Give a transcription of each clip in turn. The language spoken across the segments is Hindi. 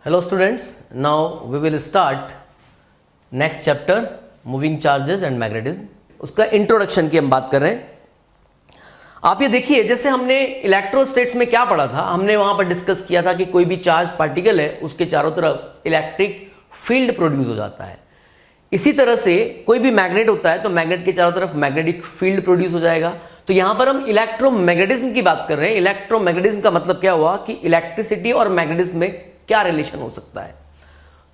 Hello students, now we will start next chapter moving charges and magnetism। उसका इंट्रोडक्शन की हम बात कर रहे हैं। आप ये देखिए, जैसे हमने इलेक्ट्रोस्टेट्स में क्या पढ़ा था, हमने वहां पर डिस्कस किया था कि कोई भी चार्ज पार्टिकल है उसके चारों तरफ इलेक्ट्रिक फील्ड प्रोड्यूस हो जाता है। इसी तरह से कोई भी मैग्नेट होता है तो मैग्नेट के चारों तरफ मैग्नेटिक फील्ड प्रोड्यूस हो जाएगा। तो यहां पर हम इलेक्ट्रोमैग्नेटिज्म की बात कर रहे हैं। इलेक्ट्रोमैग्नेटिज्म का मतलब क्या हुआ कि इलेक्ट्रिसिटी और मैग्नेटिज्म में क्या रिलेशन हो सकता है।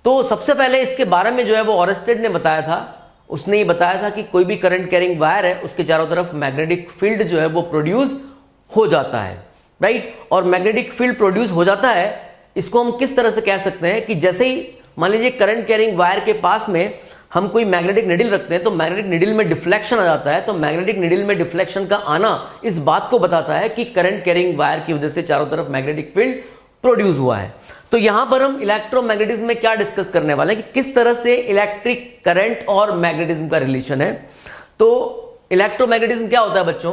तो सबसे पहले इसके बारे में जो है वो ऑरेस्टेड ने बताया था। उसने ये बताया था कि कोई भी करंट कैरिंग वायर है उसके चारों तरफ मैग्नेटिक फील्ड जो है वो प्रोड्यूस हो जाता है, राइट। और मैग्नेटिक फील्ड प्रोड्यूस हो जाता है, इसको हम किस तरह से कह सकते हैं कि जैसे ही मान लीजिए करंट कैरिंग वायर के पास में हम कोई मैग्नेटिक निडल रखते हैं तो मैग्नेटिक निडल में डिफ्लेक्शन आ जाता है। तो मैग्नेटिक निडल में डिफ्लेक्शन का आना इस बात को बताता है कि करंट कैरिंग वायर की वजह से चारों तरफ मैग्नेटिक फील्ड प्रोड्यूस हुआ है। तो यहां पर हम इलेक्ट्रोमैग्नेटिज्म में क्या डिस्कस करने वाले हैं कि किस तरह से इलेक्ट्रिक करंट और मैग्नेटिज्म का रिलेशन है। तो इलेक्ट्रोमैग्नेटिज्म क्या होता है बच्चों?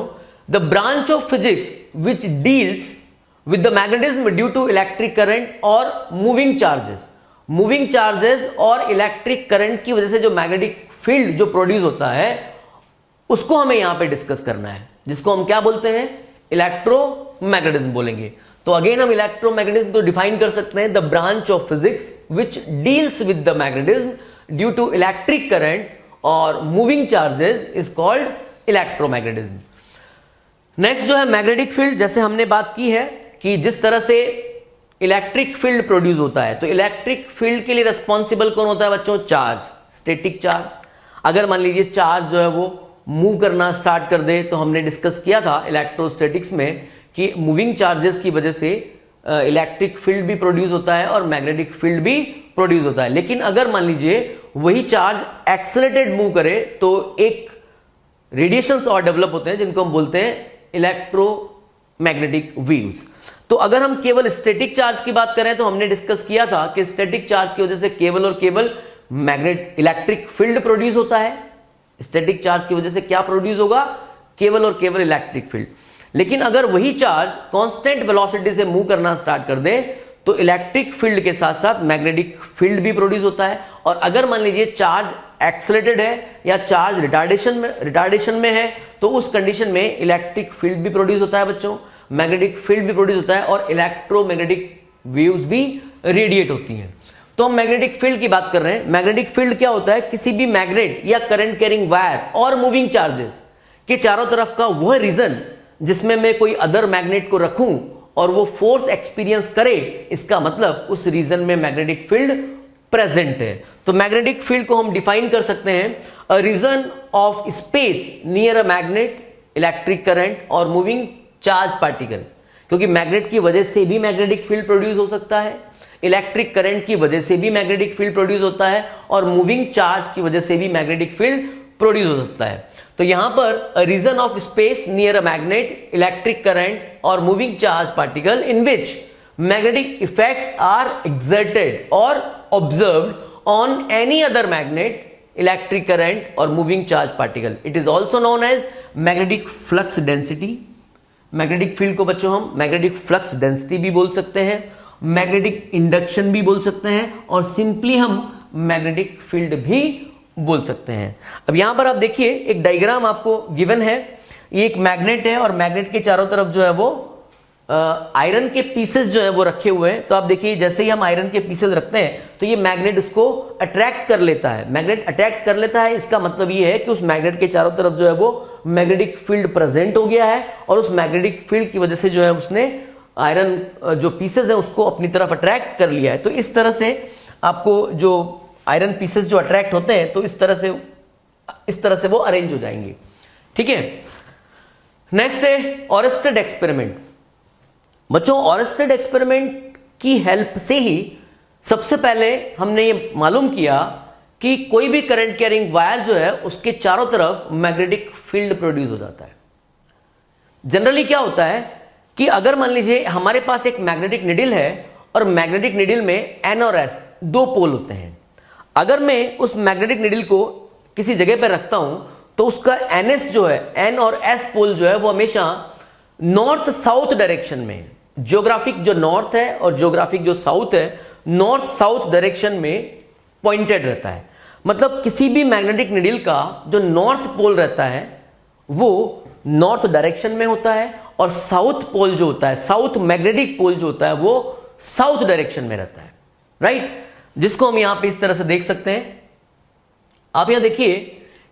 The branch of physics which deals with the magnetism due to electric current और मूविंग चार्जेस। मूविंग चार्जेस और इलेक्ट्रिक करंट की वजह से जो मैग्नेटिक फील्ड जो प्रोड्यूस होता है उसको हमें यहां पे डिस्कस करना है, जिसको हम क्या बोलते हैं? इलेक्ट्रोमैग्नेटिज्म बोलेंगे। तो अगेन हम इलेक्ट्रोमैग्नेटिज्म तो डिफाइन कर सकते हैं, the branch of physics which deals with the magnetism due to electric current और moving charges is called electromagnetism. Next जो है मैग्नेटिक फील्ड, जैसे हमने बात की है कि जिस तरह से इलेक्ट्रिक फील्ड प्रोड्यूस होता है तो इलेक्ट्रिक फील्ड के लिए रिस्पॉन्सिबल कौन होता है बच्चों? Charge, static charge. अगर मान लीजिए चार्ज जो है वो मूव करना स्टार्ट कर दे तो हमने डिस्कस किया था इलेक्ट्रोस्टैटिक्स में कि मूविंग चार्जेस की वजह से इलेक्ट्रिक फील्ड भी प्रोड्यूस होता है और मैग्नेटिक फील्ड भी प्रोड्यूस होता है। लेकिन अगर मान लीजिए वही चार्ज एक्सेलरेटेड मूव करे तो एक रेडिएशंस और डेवलप होते हैं जिनको हम बोलते हैं इलेक्ट्रोमैग्नेटिक वेव्स। तो अगर हम केवल स्टैटिक चार्ज की बात करें तो हमने डिस्कस किया था कि स्टैटिक चार्ज की वजह से केवल और केवल मैग्नेट इलेक्ट्रिक फील्ड प्रोड्यूस होता है। स्टैटिक चार्ज की वजह से क्या प्रोड्यूस होगा? केवल और केवल इलेक्ट्रिक फील्ड। लेकिन अगर वही चार्ज कांस्टेंट वेलोसिटी से मूव करना स्टार्ट कर दे तो इलेक्ट्रिक फील्ड के साथ साथ मैग्नेटिक फील्ड भी प्रोड्यूस होता है। और अगर मान लीजिए चार्ज एक्सेलरेटेड है या चार्ज रिटार्डेशन में है तो उस कंडीशन में इलेक्ट्रिक फील्ड भी प्रोड्यूस होता है बच्चों, मैग्नेटिक फील्ड भी प्रोड्यूस होता है और इलेक्ट्रोमैग्नेटिक वेव्स भी रेडिएट होती हैं। तो हम मैग्नेटिक फील्ड की बात कर रहे हैं। मैग्नेटिक फील्ड क्या होता है? किसी भी मैग्नेट या करंट कैरिंग वायर और मूविंग चार्जेस के चारों तरफ का वह रीजन जिसमें मैं कोई अदर मैग्नेट को रखूं और वो फोर्स एक्सपीरियंस करे, इसका मतलब उस रीजन में मैग्नेटिक फील्ड प्रेजेंट है। तो मैग्नेटिक फील्ड को हम डिफाइन कर सकते हैं a region of space near a magnet, electric current और मूविंग चार्ज पार्टिकल। क्योंकि मैग्नेट की वजह से भी मैग्नेटिक फील्ड प्रोड्यूस हो सकता है, इलेक्ट्रिक करंट की वजह से भी मैग्नेटिक फील्ड प्रोड्यूस होता है और मूविंग चार्ज की वजह से भी मैग्नेटिक फील्ड प्रोड्यूस हो सकता है। तो यहां पर region of space near a magnet, electric current और moving charge particle in which magnetic effects are exerted और observed on any other magnet, electric current और moving charge particle. It is also known as magnetic flux density. Magnetic field को बच्चों हम मैग्नेटिक फ्लक्स डेंसिटी भी बोल सकते हैं, मैग्नेटिक इंडक्शन भी बोल सकते हैं और सिंपली हम मैग्नेटिक फील्ड भी बोल सकते हैं। अब यहां पर आप देखिए एक डायग्राम आपको गिवन है। ये एक मैग्नेट है और मैग्नेट के चारों तरफ जो है वो आयरन के पीसेस जो है वो रखे हुए हैं। तो आप देखिए जैसे ही हम आयरन के पीसेस रखते हैं तो ये मैग्नेट उसको अट्रैक्ट कर लेता है। मैग्नेट अट्रैक्ट कर लेता है, इसका मतलब ये है कि उस मैग्नेट के चारों तरफ जो है वो मैग्नेटिक फील्ड प्रेजेंट हो गया है और उस मैग्नेटिक फील्ड की वजह से जो है उसने आयरन जो पीसेस है उसको अपनी तरफ अट्रैक्ट कर लिया है। तो इस तरह से आपको जो आयरन पीसेस जो अट्रैक्ट होते हैं तो इस तरह से वो अरेंज हो जाएंगे, ठीक है। नेक्स्ट है ऑरेस्टेड एक्सपेरिमेंट। बच्चों ऑरेस्टेड एक्सपेरिमेंट की हेल्प से ही सबसे पहले हमने ये मालूम किया कि कोई भी करंट कैरिंग वायर जो है उसके चारों तरफ मैग्नेटिक फील्ड प्रोड्यूस हो जाता है। जनरली क्या होता है कि अगर मान लीजिए हमारे पास एक मैग्नेटिक निडल है और मैग्नेटिक निडल में एन और एस दो पोल होते हैं। अगर मैं उस मैग्नेटिक निडल को किसी जगह पर रखता हूं तो उसका एनएस जो है, एन और एस पोल जो है वो हमेशा नॉर्थ साउथ डायरेक्शन में, ज्योग्राफिक जो नॉर्थ है और ज्योग्राफिक जो साउथ है नॉर्थ साउथ डायरेक्शन में पॉइंटेड रहता है। मतलब किसी भी मैग्नेटिक निडल का जो नॉर्थ पोल रहता है वो नॉर्थ डायरेक्शन में होता है, और साउथ पोल जो होता है, साउथ मैग्नेटिक पोल जो होता है, वो साउथ डायरेक्शन में रहता है, राइट। जिसको हम यहां पे इस तरह से देख सकते हैं। आप यहां देखिए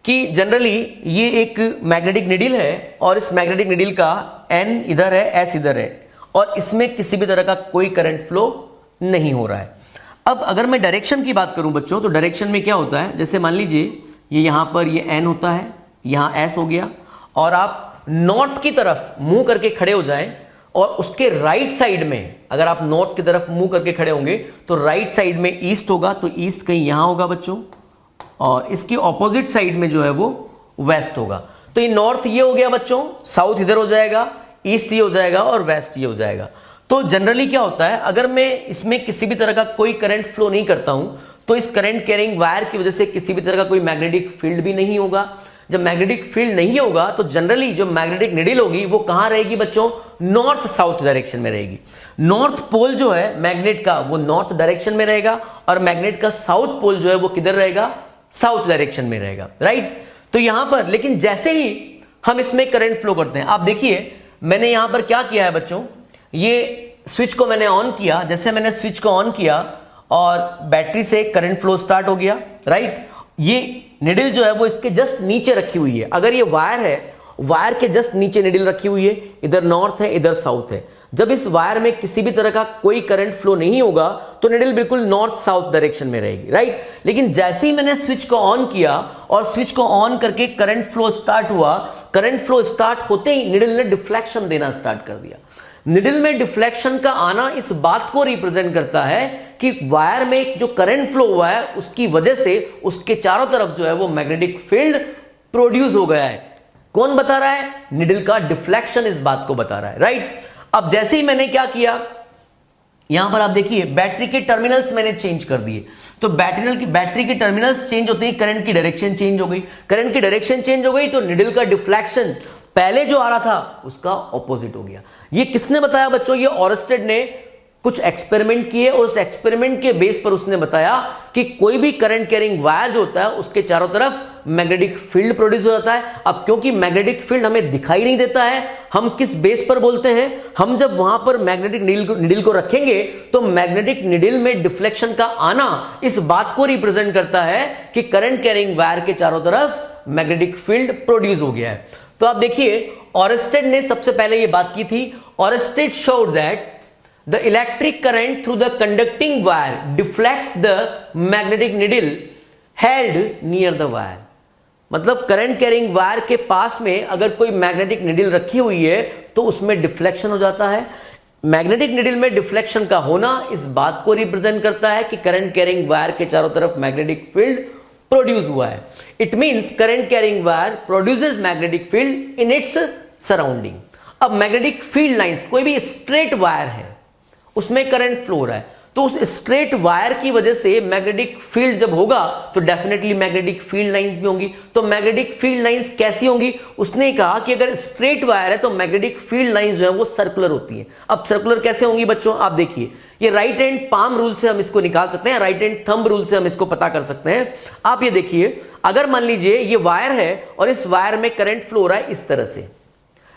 कि जनरली ये एक मैग्नेटिक निडल है, और इस मैग्नेटिक निडल का एन इधर है, एस इधर है, और इसमें किसी भी तरह का कोई करंट फ्लो नहीं हो रहा है। अब अगर मैं डायरेक्शन की बात करूं बच्चों, तो डायरेक्शन में क्या होता है, जैसे मान लीजिए ये यहां पर ये एन होता है, यहां एस हो गया, और आप नॉर्थ की तरफ मुंह करके खड़े हो जाएं, और उसके राइट साइड में अगर आप नॉर्थ की तरफ मुंह करके खड़े होंगे तो राइट साइड में ईस्ट होगा, तो ईस्ट कहीं यहां होगा बच्चों, और इसकी ऑपोजिट साइड में जो है वो वेस्ट होगा। तो ये नॉर्थ ये हो गया बच्चों, साउथ इधर हो जाएगा, ईस्ट ये हो जाएगा, और वेस्ट ये हो जाएगा। तो जनरली क्या होता है, अगर मैं इसमें किसी भी तरह का कोई करंट फ्लो नहीं करता हूं, तो इस करंट कैरिंग वायर की वजह से किसी भी तरह का कोई मैग्नेटिक फील्ड भी नहीं होगा। जब मैग्नेटिक फील्ड नहीं होगा तो जनरली जो मैग्नेटिक निडल होगी वो कहां रहेगी बच्चों, नॉर्थ साउथ डायरेक्शन में रहेगी। नॉर्थ पोल जो है मैग्नेट का वो नॉर्थ डायरेक्शन में रहेगा, और मैग्नेट का साउथ पोल जो है वो किधर रहेगा, साउथ डायरेक्शन में रहेगा, राइट। तो यहां पर लेकिन जैसे ही हम इसमें करंट फ्लो करते हैं, आप देखिए मैंने यहां पर क्या किया है बच्चों, ये स्विच को मैंने ऑन किया, जैसे मैंने स्विच को ऑन किया और बैटरी से करंट फ्लो स्टार्ट हो गया, राइट। ये निडल जो है वो इसके जस्ट नीचे रखी हुई है। अगर ये वायर है, वायर के जस्ट नीचे निडल रखी हुई है, इधर नॉर्थ है इधर साउथ है। जब इस वायर में किसी भी तरह का कोई करंट फ्लो नहीं होगा तो निडल बिल्कुल नॉर्थ साउथ डायरेक्शन में रहेगी, राइट। लेकिन जैसे ही मैंने स्विच को ऑन किया और स्विच को ऑन करके करंट फ्लो स्टार्ट हुआ, करंट फ्लो स्टार्ट होते ही निडल ने डिफ्लेक्शन देना स्टार्ट कर दिया। निडल में डिफ्लेक्शन का आना इस बात को रिप्रेजेंट करता है कि वायर में जो करंट फ्लो हुआ है उसकी वजह से उसके चारों तरफ जो है वो मैग्नेटिक फील्ड प्रोड्यूस हो गया है। कौन बता रहा है, निडल का डिफ्लेक्शन इस बात को बता रहा है, राइट। अब जैसे ही मैंने क्या किया, यहां पर आप देखिए बैटरी के टर्मिनल्स मैंने चेंज कर दिए, तो बैटरी के टर्मिनल्स चेंज होते ही करंट की डायरेक्शन चेंज हो गई। करंट की डायरेक्शन चेंज हो गई तो निडल का डिफ्लेक्शन पहले जो आ रहा था उसका ऑपोजिट हो गया। ये किसने बताया बच्चों, ये ऑरस्टेड ने कुछ एक्सपेरिमेंट किए, और उस एक्सपेरिमेंट के बेस पर उसने बताया कि कोई भी करंट कैरिंग वायर जो होता है उसके चारों तरफ मैग्नेटिक फील्ड प्रोड्यूस हो जाता है। अब क्योंकि मैग्नेटिक फील्ड हमें दिखाई नहीं देता है, हम किस बेस पर बोलते हैं, हम जब वहां पर मैग्नेटिक निडल को रखेंगे तो मैग्नेटिक निडल में डिफ्लेक्शन का आना इस बात को रिप्रेजेंट करता है कि करंट कैरिंग वायर के चारों तरफ मैग्नेटिक फील्ड प्रोड्यूस हो गया है। तो आप देखिए ऑरस्टेड ने सबसे पहले यह बात की थी। ऑरस्टेड showed that the electric current through the conducting wire deflects the magnetic needle held near the wire। मतलब करंट कैरिंग वायर के पास में अगर कोई मैग्नेटिक निडल रखी हुई है तो उसमें डिफ्लेक्शन हो जाता है। मैग्नेटिक निडल में डिफ्लेक्शन का होना इस बात को रिप्रेजेंट करता है कि करंट कैरिंग वायर के चारों तरफ मैग्नेटिक फील्ड प्रोड्यूस हुआ है। It means current carrying wire produces magnetic field in its surrounding. अब मैग्नेटिक फील्ड लाइंस, कोई भी स्ट्रेट वायर है उसमें करंट फ्लो हो रहा है, तो उस स्ट्रेट वायर की वजह से मैग्नेटिक फील्ड जब होगा तो डेफिनेटली मैग्नेटिक फील्ड लाइंस भी होंगी। तो मैग्नेटिक फील्ड लाइंस कैसी होंगी, उसने कहा कि अगर स्ट्रेट वायर है तो मैग्नेटिक फील्ड लाइंस जो है वो सर्कुलर होती है। अब सर्कुलर कैसे होंगी बच्चों, आप देखिए ये राइट हैंड पाम रूल से हम इसको निकाल सकते हैं, राइट हैंड थंब रूल से हम इसको पता कर सकते हैं। आप ये देखिए, अगर मान लीजिए ये वायर है और इस वायर में करंट फ्लो हो रहा है इस तरह से,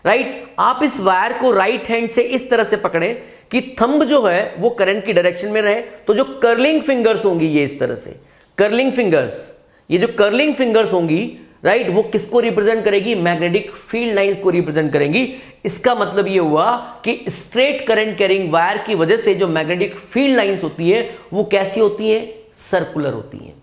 राइट। आप इस वायर को राइट हैंड से इस तरह से पकड़े कि थंब जो है वो करंट की डायरेक्शन में रहे, तो जो कर्लिंग फिंगर्स होंगी ये इस तरह से कर्लिंग फिंगर्स, ये जो कर्लिंग फिंगर्स होंगी, राइट, वो किसको रिप्रेजेंट करेगी, मैग्नेटिक फील्ड लाइंस को रिप्रेजेंट करेंगी। इसका मतलब ये हुआ कि स्ट्रेट करंट कैरिंग वायर की वजह से जो मैग्नेटिक फील्ड लाइंस होती है वो कैसी होती है, सर्कुलर होती है।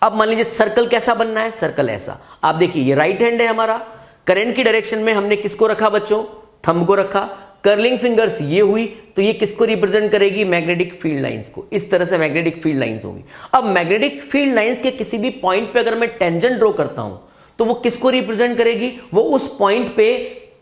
अब मान लीजिए सर्कल कैसा बनना है, सर्कल ऐसा। आप देखिए ये राइट हैंड है हमारा, करंट की डायरेक्शन में हमने किसको रखा बच्चों, थंब को रखा। कर्लिंग फिंगर्स ये हुई, तो ये किसको रिप्रेजेंट करेगी, मैग्नेटिक फील्ड लाइंस को। इस तरह से मैग्नेटिक फील्ड लाइंस होगी। अब मैग्नेटिक फील्ड लाइंस के किसी भी पॉइंट पे अगर मैं टेंजेंट ड्रॉ करता हूं तो वो किसको रिप्रेजेंट करेगी, वो उस पॉइंट पे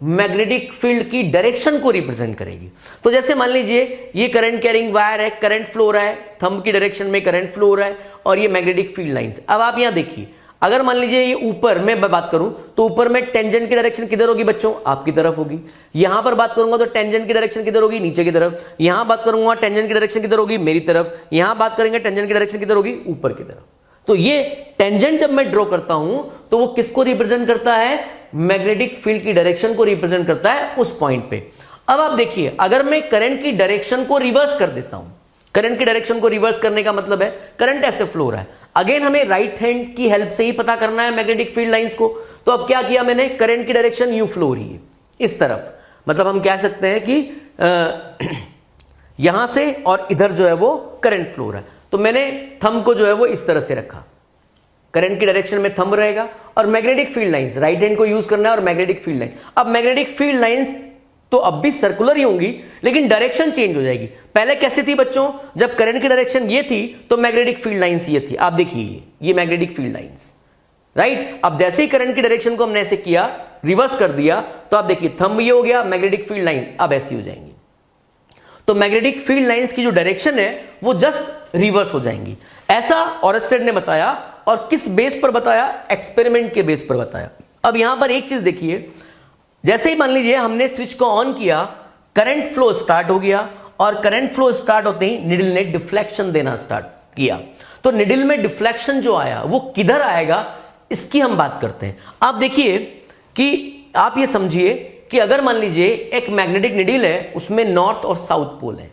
मैग्नेटिक फील्ड की डायरेक्शन को रिप्रेजेंट करेगी। तो जैसे मान लीजिए ये करंट कैरिंग वायर है, करंट फ्लो हो रहा है, थंब की डायरेक्शन में करंट फ्लो हो रहा है, और ये मैग्नेटिक फील्ड लाइंस। अब आप यहां देखिए, अगर मान लीजिए ये ऊपर में बात करूं तो ऊपर में टेंजेंट की डायरेक्शन किधर होगी बच्चों, आपकी तरफ होगी। यहां पर बात करूंगा तो टेंजेंट की डायरेक्शन किधर होगी, नीचे की तरफ। यहां बात करूंगा टेंजेंट की डायरेक्शन किधर होगी, मेरी तरफ। यहां बात करेंगे टेंजेंट की डायरेक्शन किधर होगी, ऊपर की तरफ। तो ये टेंजेंट जब मैं ड्रॉ करता हूं तो वो किसको रिप्रेजेंट करता है, मैग्नेटिक फील्ड की डायरेक्शन को रिप्रेजेंट करता है उस पॉइंट पे। अब आप देखिए, अगर मैं करंट की डायरेक्शन को रिवर्स कर देता हूं, करंट की डायरेक्शन को रिवर्स करने का मतलब है करंट ऐसे फ्लो हो रहा है, अगेन हमें राइट हैंड की हेल्प से ही पता करना है मैग्नेटिक फील्ड लाइंस को। तो अब क्या किया मैंने, करंट की डायरेक्शन यूं फ्लो हो रही है इस तरफ, मतलब हम कह सकते हैं कि यहां से और इधर जो है वो करंट फ्लो हो रहा है। तो मैंने थंब को जो है वो इस तरह से रखा, करंट की डायरेक्शन में थंब रहेगा और magnetic field lines, right hand को यूज करना है और मैग्नेटिक फील्ड लाइंस। अब मैग्नेटिक फील्ड लाइंस तो अब भी सर्कुलर ही होंगी लेकिन डायरेक्शन चेंज हो जाएगी। पहले कैसी थी बच्चों, जब करंट की डायरेक्शन ये थी तो मैग्नेटिक फील्ड लाइंस ये थी, आप देखिए ये मैग्नेटिक फील्ड लाइंस, राइट। अब जैसे ही करंट की डायरेक्शन को हमने ऐसे किया, रिवर्स कर दिया, तो आप देखिए थंब ये हो गया, मैग्नेटिक फील्ड लाइंस अब ऐसी हो जाएंगी। तो मैग्नेटिक फील्ड लाइंस की जो डायरेक्शन है वो जस्ट रिवर्स हो जाएंगी। ऐसा ऑरस्टेड ने बताया, और किस बेस पर बताया, एक्सपेरिमेंट के बेस पर बताया। अब यहां पर एक चीज देखिए, जैसे ही मान लीजिए हमने स्विच को ऑन किया, करंट फ्लो स्टार्ट हो गया, और करंट फ्लो स्टार्ट होते ही निडल ने डिफ्लेक्शन देना स्टार्ट किया। तो निडल में डिफ्लेक्शन जो आया वो किधर आएगा, इसकी हम बात करते हैं। आप देखिए कि आप ये समझिए कि अगर मान लीजिए एक मैग्नेटिक निडल है, उसमें नॉर्थ और साउथ पोल है।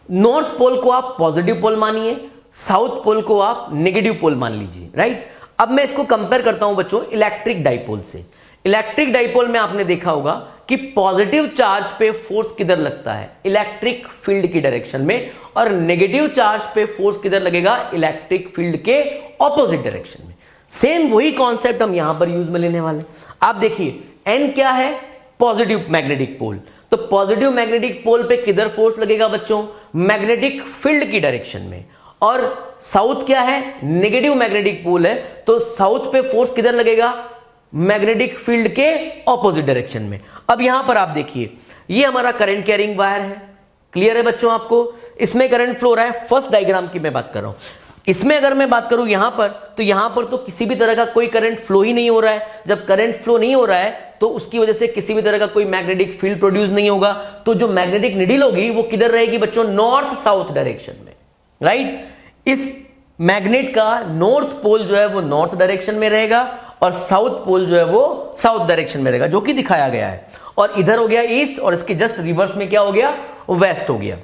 नॉर्थ पोल को आप पॉजिटिव पोल मानिए, साउथ पोल को आप नेगेटिव पोल मान लीजिए, राइट। अब मैं इसको कंपेयर करता हूं बच्चों इलेक्ट्रिक डाइपोल से। इलेक्ट्रिक डाइपोल में आपने देखा होगा कि पॉजिटिव चार्ज पे फोर्स किधर लगता है, इलेक्ट्रिक फील्ड की डायरेक्शन में, और नेगेटिव चार्ज पे फोर्स किधर लगेगा, इलेक्ट्रिक फील्ड के ऑपोजिट डायरेक्शन में। सेम वही कॉन्सेप्ट हम यहां पर यूज में लेने वाले। आप देखिए एन क्या है, पॉजिटिव मैग्नेटिक पोल, तो पॉजिटिव मैग्नेटिक पोल पे किधर फोर्स लगेगा बच्चों, मैग्नेटिक फील्ड की डायरेक्शन में। और साउथ क्या है, नेगेटिव मैग्नेटिक पोल है, तो साउथ पे फोर्स किधर लगेगा, मैग्नेटिक फील्ड के ऑपोजिट डायरेक्शन में। अब यहां पर आप देखिए ये हमारा करंट कैरिंग वायर है, क्लियर है बच्चों आपको, इसमें करंट फ्लो हो रहा है। फर्स्ट डायग्राम की मैं बात कर रहा हूं, इसमें अगर मैं बात करूं यहां पर, तो यहां पर तो किसी भी तरह का कोई करंट फ्लो ही नहीं हो रहा है। जब करंट फ्लो नहीं हो रहा है तो उसकी वजह से किसी भी तरह का कोई मैग्नेटिक फील्ड प्रोड्यूस नहीं होगा। तो जो मैग्नेटिक निडल होगी वो किधर रहेगी बच्चों, नॉर्थ साउथ डायरेक्शन में, राइट। इस मैग्नेट का नॉर्थ पोल जो है वो नॉर्थ डायरेक्शन में रहेगा, और साउथ पोल जो है वो साउथ डायरेक्शन में रहेगा, जो कि दिखाया गया है। और इधर हो गया ईस्ट, और इसके जस्ट रिवर्स में क्या हो गया, वेस्ट हो गया।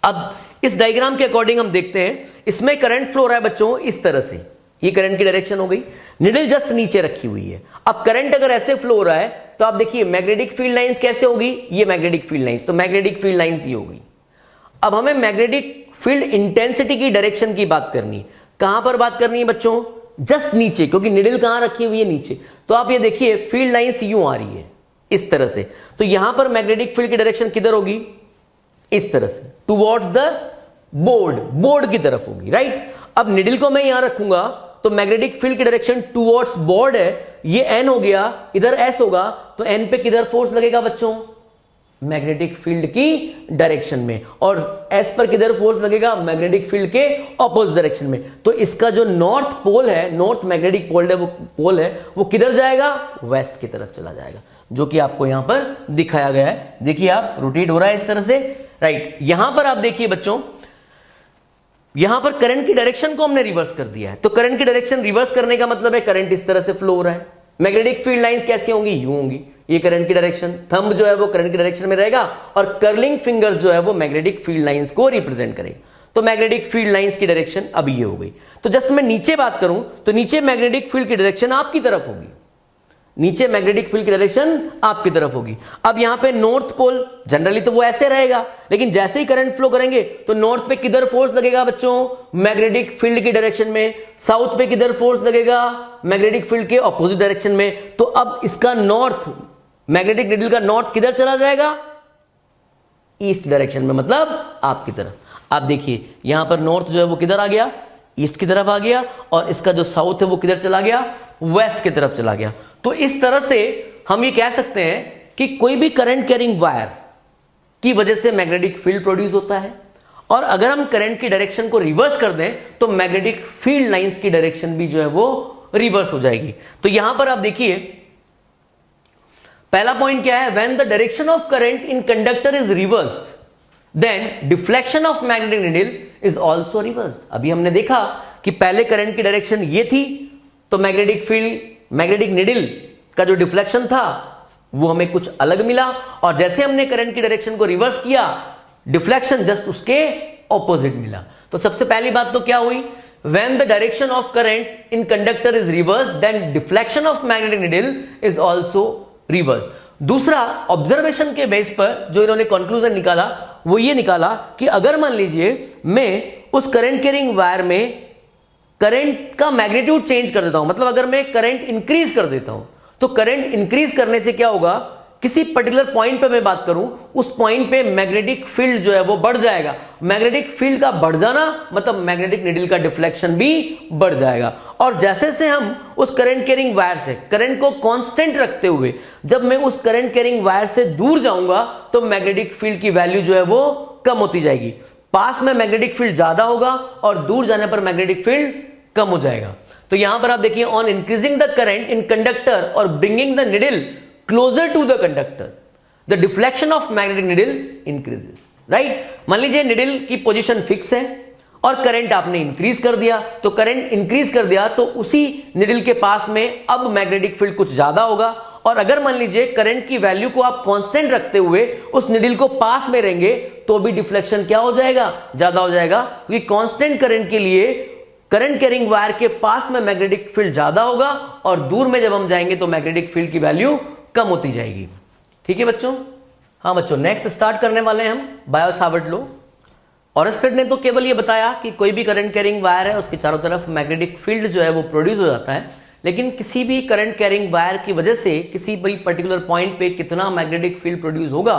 अब इस डायग्राम के अकॉर्डिंग हम देखते हैं, इसमें करंट फ्लो हो रहा है बच्चों इस तरह से, ये करंट की डायरेक्शन हो गई, निडल जस्ट नीचे रखी हुई है। अब करंट अगर ऐसे फ्लो हो रहा है तो आप देखिए मैग्नेटिक फील्ड लाइंस कैसे होगी, ये मैग्नेटिक फील्ड लाइंस, तो मैग्नेटिक फील्ड लाइंस ये होगी। अब हमें मैग्नेटिक फील्ड इंटेंसिटी की डायरेक्शन की बात करनी है। कहां पर बात करनी है बच्चों, जस्ट नीचे, क्योंकि निडल कहां रखी हुई है, नीचे। तो आप ये देखिए फील्ड लाइंस यूं आ रही है इस तरह से, तो यहां पर मैग्नेटिक फील्ड की डायरेक्शन किधर होगी, इस तरह से, टुवर्ड्स द बोर्ड, बोर्ड की तरफ होगी, राइट। अब निडल को मैं यहां रखूंगा तो मैग्नेटिक फील्ड की डायरेक्शन टुवर्ड्स बोर्ड है, ये एन हो गया, इधर एस होगा, तो एन पे किधर फोर्स लगेगा बच्चों, मैग्नेटिक फील्ड की डायरेक्शन में, और एस पर किधर फोर्स लगेगा, मैग्नेटिक फील्ड के ऑपोजिट डायरेक्शन में। तो इसका जो नॉर्थ पोल है, नॉर्थ मैग्नेटिक पोल है वो किधर जाएगा, वेस्ट की तरफ चला जाएगा, जो कि आपको यहां पर दिखाया गया है। देखिए आप रोटेट हो रहा है इस तरह से, राइट। यहां पर आप देखिए बच्चों, यहां पर करंट की डायरेक्शन को हमने रिवर्स कर दिया है। तो करंट की डायरेक्शन रिवर्स करने का मतलब है करंट इस तरह से फ्लो हो रहा है। मैग्नेटिक फील्ड लाइंस कैसी होंगी, यूं होंगी, ये करंट की डायरेक्शन, थंब जो है वो करंट की डायरेक्शन में रहेगा, और कर्लिंग फिंगर्स जो है वो मैग्नेटिक फील्ड लाइंस को रिप्रेजेंट करेंगे। तो मैग्नेटिक फील्ड लाइंस की डायरेक्शन अब ये हो गई। तो जस्ट मैं नीचे बात करूं तो नीचे मैग्नेटिक फील्ड की डायरेक्शन आपकी तरफ होगी, नीचे मैग्नेटिक फील्ड की डायरेक्शन आपकी तरफ होगी। अब यहां पे नॉर्थ पोल, जनरली तो वो ऐसे रहेगा, लेकिन जैसे ही करंट फ्लो करेंगे तो नॉर्थ पे किधर फोर्स लगेगा बच्चों, मैग्नेटिक फील्ड की डायरेक्शन में, साउथ पे किधर फोर्स लगेगा, मैग्नेटिक फील्ड के ऑपोजिट डायरेक्शन में। तो अब इसका नॉर्थ, मैग्नेटिक निडल का नॉर्थ किधर चला जाएगा, ईस्ट डायरेक्शन में, मतलब आपकी तरफ। आप देखिए यहां पर नॉर्थ जो है वो किधर आ गया, ईस्ट की तरफ आ गया, और इसका जो साउथ है वो किधर चला गया, वेस्ट की तरफ चला गया। तो इस तरह से हम ये कह सकते हैं कि कोई भी करंट कैरिंग वायर की वजह से मैग्नेटिक फील्ड प्रोड्यूस होता है, और अगर हम करंट की डायरेक्शन को रिवर्स कर दें तो मैग्नेटिक फील्ड लाइंस की डायरेक्शन भी जो है वो रिवर्स हो जाएगी। तो यहां पर आप देखिए पहला पॉइंट क्या है, when the direction of current in conductor is reversed then deflection of magnetic needle is also reversed. अभी हमने देखा कि पहले करंट की डायरेक्शन ये थी, तो मैग्नेटिक फील्ड, मैग्नेटिक नीडल का जो डिफ्लेक्शन था वो हमें कुछ अलग मिला, और जैसे हमने करंट की डायरेक्शन को रिवर्स किया, डिफ्लेक्शन जस्ट उसके ऑपोजिट मिला। तो सबसे पहली बात तो क्या हुई, when the direction of current in conductor is reverse then deflection of magnetic needle is also reverse. दूसरा, ऑब्जर्वेशन के बेस पर जो इन्होंने कंक्लूजन निकाला वो ये निकाला कि अगर मान लीजिए मैं उस करंट कैरिंग वायर में करंट का मैग्नीट्यूड चेंज कर देता हूं, मतलब अगर मैं करंट इंक्रीज कर देता हूं, तो करंट इंक्रीज करने से क्या होगा, किसी पर्टिकुलर पॉइंट पे मैं बात करूं, उस पॉइंट पे मैग्नेटिक फील्ड जो है वो बढ़ जाएगा। मैग्नेटिक फील्ड का बढ़ जाना मतलब मैग्नेटिक नीडल का डिफ्लेक्शन भी बढ़ जाएगा। और जैसे से हम उस करंट कैरिंग वायर से करंट को कांस्टेंट रखते हुए जब मैं उस करंट कैरिंग वायर से दूर जाऊंगा, तो मैग्नेटिक फील्ड की वैल्यू जो है वो कम होती जाएगी। पास में मैग्नेटिक फील्ड ज्यादा होगा और दूर जाने पर मैग्नेटिक फील्ड कम हो जाएगा। तो यहां पर आप देखिए, on increasing the current in conductor और bringing the needle closer to the conductor the deflection of magnetic needle increases, right? मान लीजिए निडल की पोजीशन फिक्स है और करंट आपने इंक्रीज कर दिया, तो करंट इंक्रीज कर दिया तो उसी निडल के पास में अब मैग्नेटिक फील्ड कुछ ज्यादा होगा। और अगर मान लीजिए करंट की वैल्यू को आप कांस्टेंट रखते हुए उस निडल को पास में रहेंगे, तो भी डिफ्लेक्शन क्या हो जाएगा, ज्यादा हो जाएगा, क्योंकि कांस्टेंट करंट के लिए करंट कैरिंग वायर के पास में मैग्नेटिक फील्ड ज्यादा होगा और दूर में जब हम जाएंगे तो मैग्नेटिक फील्ड की वैल्यू कम होती जाएगी। ठीक है बच्चों? हाँ बच्चों, नेक्स्ट स्टार्ट करने वाले हैं हम बायो-सावर्ट लॉ। ऑरेस्टेड ने तो केवल ये बताया कि कोई भी करंट कैरिंग वायर है उसके चारों तरफ मैग्नेटिक फील्ड जो है वो प्रोड्यूस हो जाता है, लेकिन किसी भी करंट कैरिंग वायर की वजह से किसी भी पर्टिकुलर पॉइंट पे कितना मैग्नेटिक फील्ड प्रोड्यूस होगा,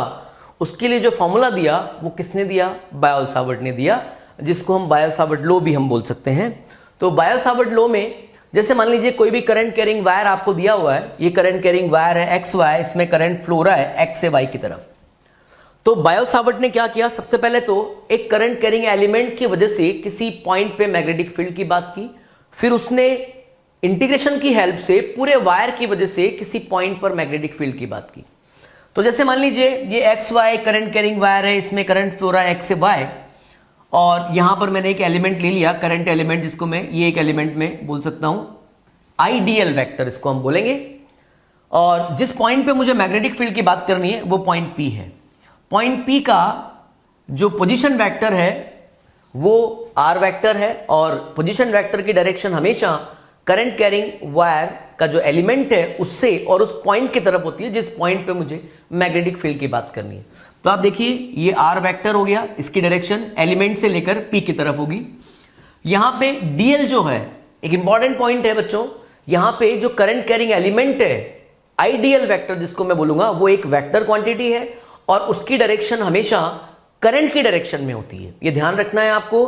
उसके लिए जो फॉर्मूला दिया वो किसने दिया, बायो-सावर्ट ने दिया, जिसको हम बायो-सावर्ट लॉ भी हम बोल सकते हैं। तो बायो-सावर्ट लॉ में जैसे मान लीजिए कोई भी करंट कैरिंग वायर आपको दिया हुआ है, ये करंट कैरिंग वायर है एक्स वाई, इसमें करंट फ्लो रहा है एक्स से वाई की तरफ। तो बायो-सावर्ट ने क्या किया, सबसे पहले तो एक करंट कैरिंग एलिमेंट की वजह से किसी पॉइंट पे मैग्नेटिक फील्ड की बात की, फिर उसने इंटीग्रेशन की हेल्प से पूरे वायर की वजह से किसी पॉइंट पर मैग्नेटिक फील्ड की बात की। तो जैसे मान लीजिए ये X Y current carrying wire है, इसमें करंट फ्लो रहा है एक्स से वाई, और यहां पर मैंने एक एलिमेंट ले लिया करंट एलिमेंट, जिसको मैं ये एक एलिमेंट में बोल सकता हूं आइडियल वेक्टर, इसको हम बोलेंगे। और जिस पॉइंट पे मुझे मैग्नेटिक फील्ड की बात करनी है वो पॉइंट पी है। पॉइंट पी का जो पोजीशन वेक्टर है वो आर वेक्टर है, और पोजीशन वेक्टर की डायरेक्शन हमेशा करंट कैरिंग वायर का जो एलिमेंट है उससे और उस पॉइंट की तरफ होती है जिस पॉइंट पे मुझे मैग्नेटिक फील्ड की बात करनी है। तो आप देखिए ये आर वेक्टर हो गया, इसकी डायरेक्शन एलिमेंट से लेकर पी की तरफ होगी। यहां पे डीएल जो है एक इंपॉर्टेंट पॉइंट है बच्चों, यहां पे जो करंट कैरिंग एलिमेंट है आइडियल वेक्टर जिसको मैं बोलूंगा, वो एक वेक्टर क्वांटिटी है और उसकी डायरेक्शन हमेशा करंट की डायरेक्शन में होती है। ये ध्यान रखना है आपको,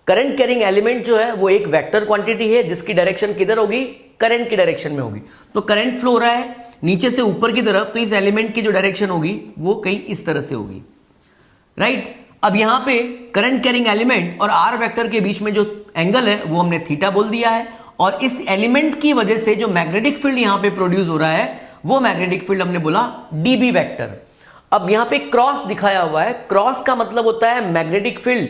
करंट कैरिंग एलिमेंट जो है वो एक वेक्टर क्वांटिटी है जिसकी डायरेक्शन किधर होगी, करंट की डायरेक्शन में होगी। तो करंट फ्लो हो रहा है नीचे से ऊपर की तरफ, तो इस एलिमेंट की जो डायरेक्शन होगी वो कहीं इस तरह से होगी, राइट। अब यहां पे करंट कैरिंग एलिमेंट और आर वेक्टर के बीच में जो एंगल है वो हमने थीटा बोल दिया है, और इस एलिमेंट की वजह से जो मैग्नेटिक फील्ड यहां पे प्रोड्यूस हो रहा है वो मैग्नेटिक फील्ड हमने बोला डीबी वेक्टर। अब यहां पे क्रॉस दिखाया हुआ है, क्रॉस का मतलब होता है मैग्नेटिक फील्ड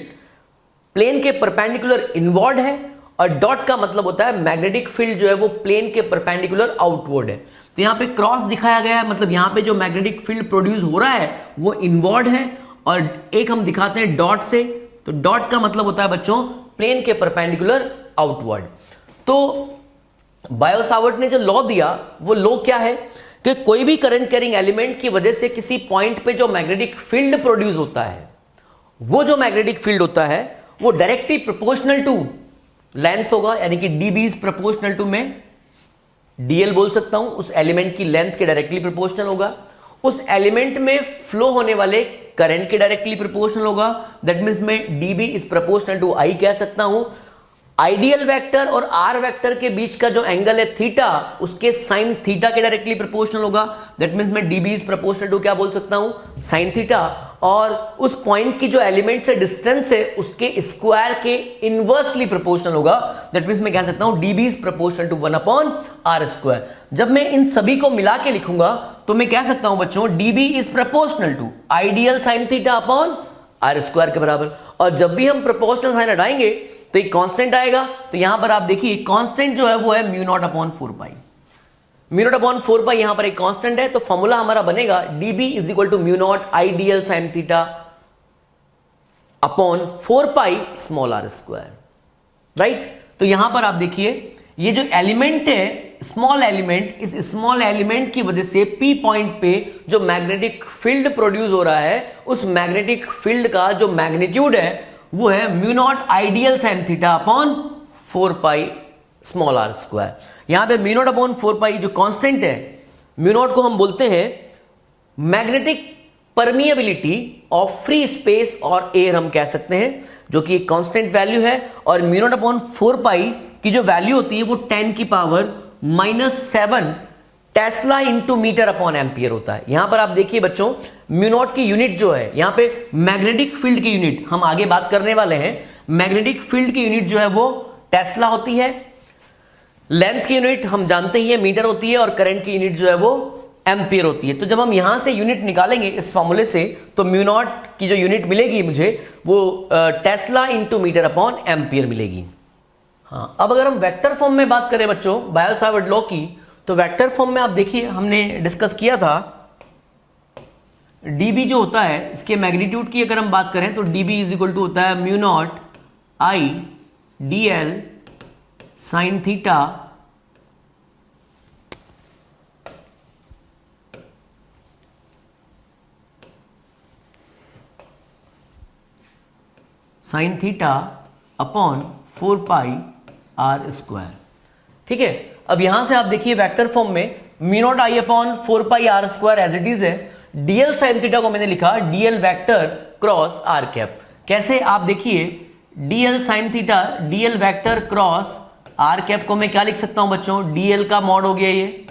प्लेन के परपेंडिकुलर इनवर्ड है, और डॉट का मतलब होता है मैग्नेटिक फील्ड जो है वो प्लेन के परपेंडिकुलर आउटवर्ड है। तो यहां पे क्रॉस दिखाया गया है, मतलब यहां पे जो मैग्नेटिक फील्ड प्रोड्यूस हो रहा है वो इनवर्ड है, और एक हम दिखाते हैं डॉट से, तो डॉट का मतलब होता है बच्चों प्लेन के परपेंडिकुलर आउटवर्ड। तो बायो-सावर्ट ने जो लॉ दिया वो लॉ क्या है कि कोई भी करंट कैरिंग एलिमेंट की वजह से किसी पॉइंट पे जो मैग्नेटिक फील्ड प्रोड्यूस होता है, वो जो मैग्नेटिक फील्ड होता है वो डायरेक्टली प्रोपोर्शनल टू लेंथ होगा, यानी कि डीबी इज प्रोपोर्शनल टू, मैं डीएल बोल सकता हूं, उस एलिमेंट की लेंथ के डायरेक्टली प्रोपोर्शनल होगा। उस एलिमेंट में फ्लो होने वाले करंट के डायरेक्टली प्रोपोर्शनल होगा, दैट मींस मैं डीबी इज प्रोपोर्शनल टू आई कह सकता हूं। आइडियल वेक्टर और आर वेक्टर के बीच का जो एंगल है थीटा, उसके साइन थीटा के डायरेक्टली प्रोपोर्शनल होगा, दैट मींस मैं डीबी इज प्रोपोर्शनल टू क्या बोल सकता हूं, साइन थीटा। और उस पॉइंट की जो एलिमेंट से डिस्टेंस है उसके स्क्वायर के इनवर्सली प्रोपोर्शनल होगा। दैट मींस मैं कह सकता हूं dB is proportional to 1/r²। जब मैं इन सभी को मिला के लिखूंगा तो मैं कह सकता हूं बच्चों dB is proportional to ideal sine theta upon r² के बराबर। और जब भी हम प्रोपोर्शनल साइन हटाएंगे तो एक कांस्टेंट आएगा, तो यहां पर आप देखिए कांस्टेंट जो है वो है μ0/4π। μ0/4π यहां पर एक कांस्टेंट है, तो फॉर्मूला हमारा बनेगा dB is equal to μ0 I dl sine theta upon 4π small r²। Right, तो यहां पर आप देखिए ये जो एलिमेंट है स्मॉल एलिमेंट, इस स्मॉल एलिमेंट की वजह से P पॉइंट पे जो मैग्नेटिक फील्ड प्रोड्यूस हो रहा है, उस मैग्नेटिक फील्ड का जो मैग्नीट्यूड है वो है μ0 I dl sine theta upon 4π small r²। यहां पे μ0/4π जो कांस्टेंट है, μ0 को हम बोलते हैं magnetic permeability of free space और एयर हम कह सकते हैं, जो कि एक कांस्टेंट वैल्यू है। और μ0/4π की जो वैल्यू होती है वो 10⁻⁻7 tesla into metre upon ampere होता है। यहां पर आप देखिए बच्चों μ0 की यूनिट जो है, यहां पे मैग्नेटिक फील्ड की यूनिट हम आगे बात करने वाले हैं। मैग्नेटिक फील्ड की यूनिट जो है वो टेस्ला होती है, लेंथ की यूनिट हम जानते ही है मीटर होती है, और करंट की यूनिट जो है वो एम्पियर होती है। तो जब हम यहां से यूनिट निकालेंगे इस फॉर्मूले से, तो μ0 की जो यूनिट मिलेगी मुझे वो tesla into metre upon ampere मिलेगी। हाँ, अब अगर हम वेक्टर फॉर्म में बात करें बच्चों बायो-सावर्ट लॉ की, तो वेक्टर फॉर्म में आप देखिए हमने डिस्कस किया था dB जो होता है, इसके मैग्नीट्यूड की अगर हम बात करें तो dB इज इक्वल टू होता है μ0 I dl sine theta upon 4π r²। ठीक है, अब यहां से आप देखिए वेक्टर फॉर्म में μ0 I अपॉन 4π r² एज इट इज है। dl साइन थीटा को मैंने लिखा dl vector cross r cap. कैसे, आप देखिए dl sine theta dl vector cross r cap को मैं क्या लिख सकता हूं बच्चों, dl का मॉड हो गया ये,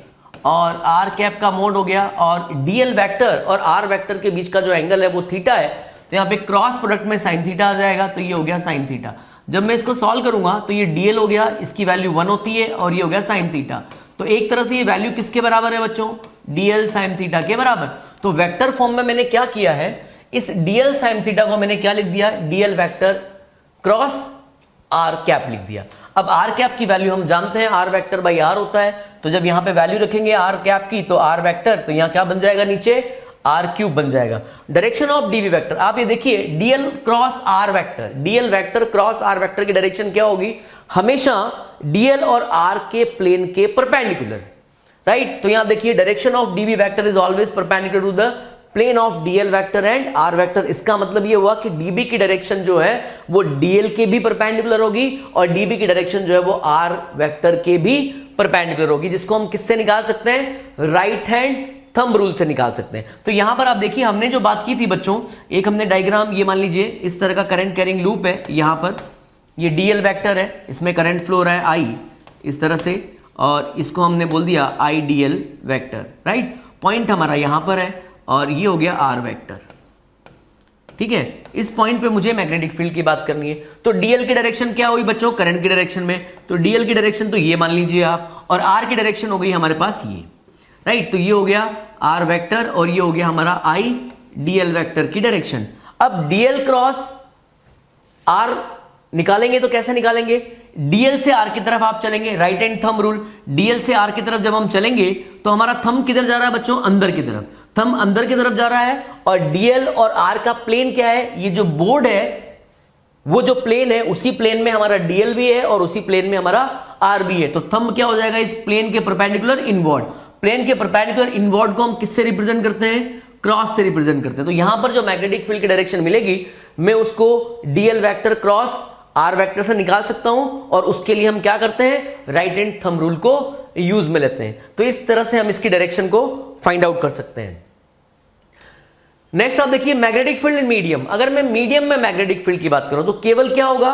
और r कैप का मॉड हो गया, और dl वेक्टर और r वेक्टर के बीच का जो एंगल है वो थीटा है, तो यहां पे क्रॉस प्रोडक्ट में साइन थीटा आ जाएगा, तो ये हो गया साइन थीटा। जब मैं इसको सॉल्व करूंगा तो ये dl हो गया, इसकी वैल्यू 1 होती है, और ये हो गया साइन थीटा। तो एक तरह से ये वैल्यू किसके बराबर है बच्चों, dl साइन थीटा के बराबर। तो वेक्टर फॉर्म में मैंने क्या किया है, इस dl साइन थीटा को मैंने क्या लिख दिया, dl vector cross r cap लिख दिया। अब r कैप की वैल्यू हम जानते हैं r वेक्टर बाई r होता है, तो जब यहां पे वैल्यू रखेंगे r कैप की तो r वेक्टर, तो यहां क्या बन जाएगा, नीचे r³ बन जाएगा। डायरेक्शन ऑफ dv वेक्टर आप ये देखिए dl cross r vector, dl vector cross r vector की डायरेक्शन क्या होगी, हमेशा dl और r के प्लेन के परपेंडिकुलर। राइट, तो यहां देखिए direction of dv vector is always perpendicular to the plane of dl vector and r vector. इसका मतलब ये हुआ कि db की डायरेक्शन जो है वो dl के भी परपेंडिकुलर होगी, और db की डायरेक्शन जो है वो r वेक्टर के भी परपेंडिकुलर होगी, जिसको हम किससे निकाल सकते हैं, राइट हैंड थंब रूल से निकाल सकते हैं। तो यहां पर आप देखिए हमने जो बात की थी बच्चों, एक हमने डायग्राम, ये मान लीजिए इस तरह का करंट कैरिंग लूप है, यहां पर ये dl वेक्टर है, इसमें करंट फ्लो रहा है I इस तरह से, और इसको हमने बोल दिया I dl vector. Right, point हमारा यहां पर है, और ये हो गया r वेक्टर। ठीक है, इस पॉइंट पे मुझे मैग्नेटिक फील्ड की बात करनी है, तो dl की डायरेक्शन क्या हुई बच्चों, करंट की डायरेक्शन में, तो dl की डायरेक्शन तो ये मान लीजिए आप, और r की डायरेक्शन हो गई हमारे पास ये। राइट, तो ये हो गया r वेक्टर, और ये हो गया हमारा I dl वेक्टर की डायरेक्शन। अब dl क्रॉस r निकालेंगे तो कैसे निकालेंगे, dl से r की तरफ आप चलेंगे, right hand thumb rule, dl से r की तरफ जब हम चलेंगे तो हमारा थंब किधर जा रहा है बच्चों, अंदर की तरफ, थंब अंदर की तरफ जा रहा है, और dl और r का प्लेन क्या है, ये जो बोर्ड है वो जो प्लेन है उसी प्लेन में हमारा dl भी है और उसी प्लेन में हमारा r भी है। तो थंब क्या हो जाएगा, इस प्लेन के परपेंडिकुलर इनवर्ड। प्लेन के परपेंडिकुलर इनवर्ड को हम किससे रिप्रेजेंट करते हैं, क्रॉस से रिप्रेजेंट करते हैं। तो यहां पर जो मैग्नेटिक फील्ड की डायरेक्शन मिलेगी, मैं उसको dl vector cross r vector से निकाल सकता हूं, और उसके लिए हम क्या करते हैं, राइट हैंड थंब रूल को यूज में लेते हैं। तो इस तरह से हम इसकी डायरेक्शन को फाइंड आउट कर सकते हैं। नेक्स्ट आप देखिए मैग्नेटिक फील्ड इन मीडियम। अगर मैं मीडियम में मैग्नेटिक फील्ड की बात करूं तो केवल क्या होगा,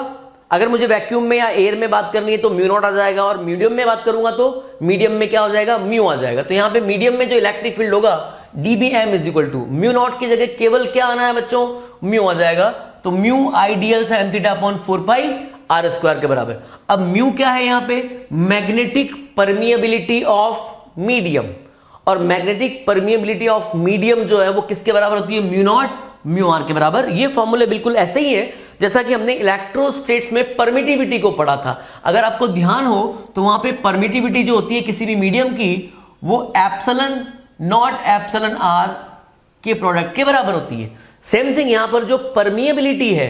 अगर मुझे वैक्यूम में या एयर में बात करनी है तो μ0 आ जाएगा, और मीडियम में बात करूंगा तो मीडियम में क्या हो जाएगा, म्यू आ जाएगा। तो यहां पे मीडियम में जो इलेक्ट्रिक फील्ड होगा dBm is equal to mu naught की जगह केवल क्या आना है बच्चों, म्यू आ जाएगा, तो mu ideal sine theta upon 4 pi r square के बराबर। अब म्यू क्या है यहां पे, मैग्नेटिक परमिएबिलिटी ऑफ मीडियम, और मैग्नेटिक परमिएबिलिटी ऑफ मीडियम जो है वो किसके बराबर होती है, म्यू नॉट म्यू आर के बराबर। ये फॉर्मूले बिल्कुल ऐसे ही है जैसा कि हमने इलेक्ट्रोस्टेट्स में परमिटिविटी को पढ़ा था। अगर आपको ध्यान हो तो वहां पे परमिटिविटी जो होती है किसी भी मीडियम की, वो एप्सिलॉन नॉट एप्सिलॉन आर के प्रोडक्ट के बराबर होती है। सेम थिंग यहां पर जो परमिएबिलिटी है,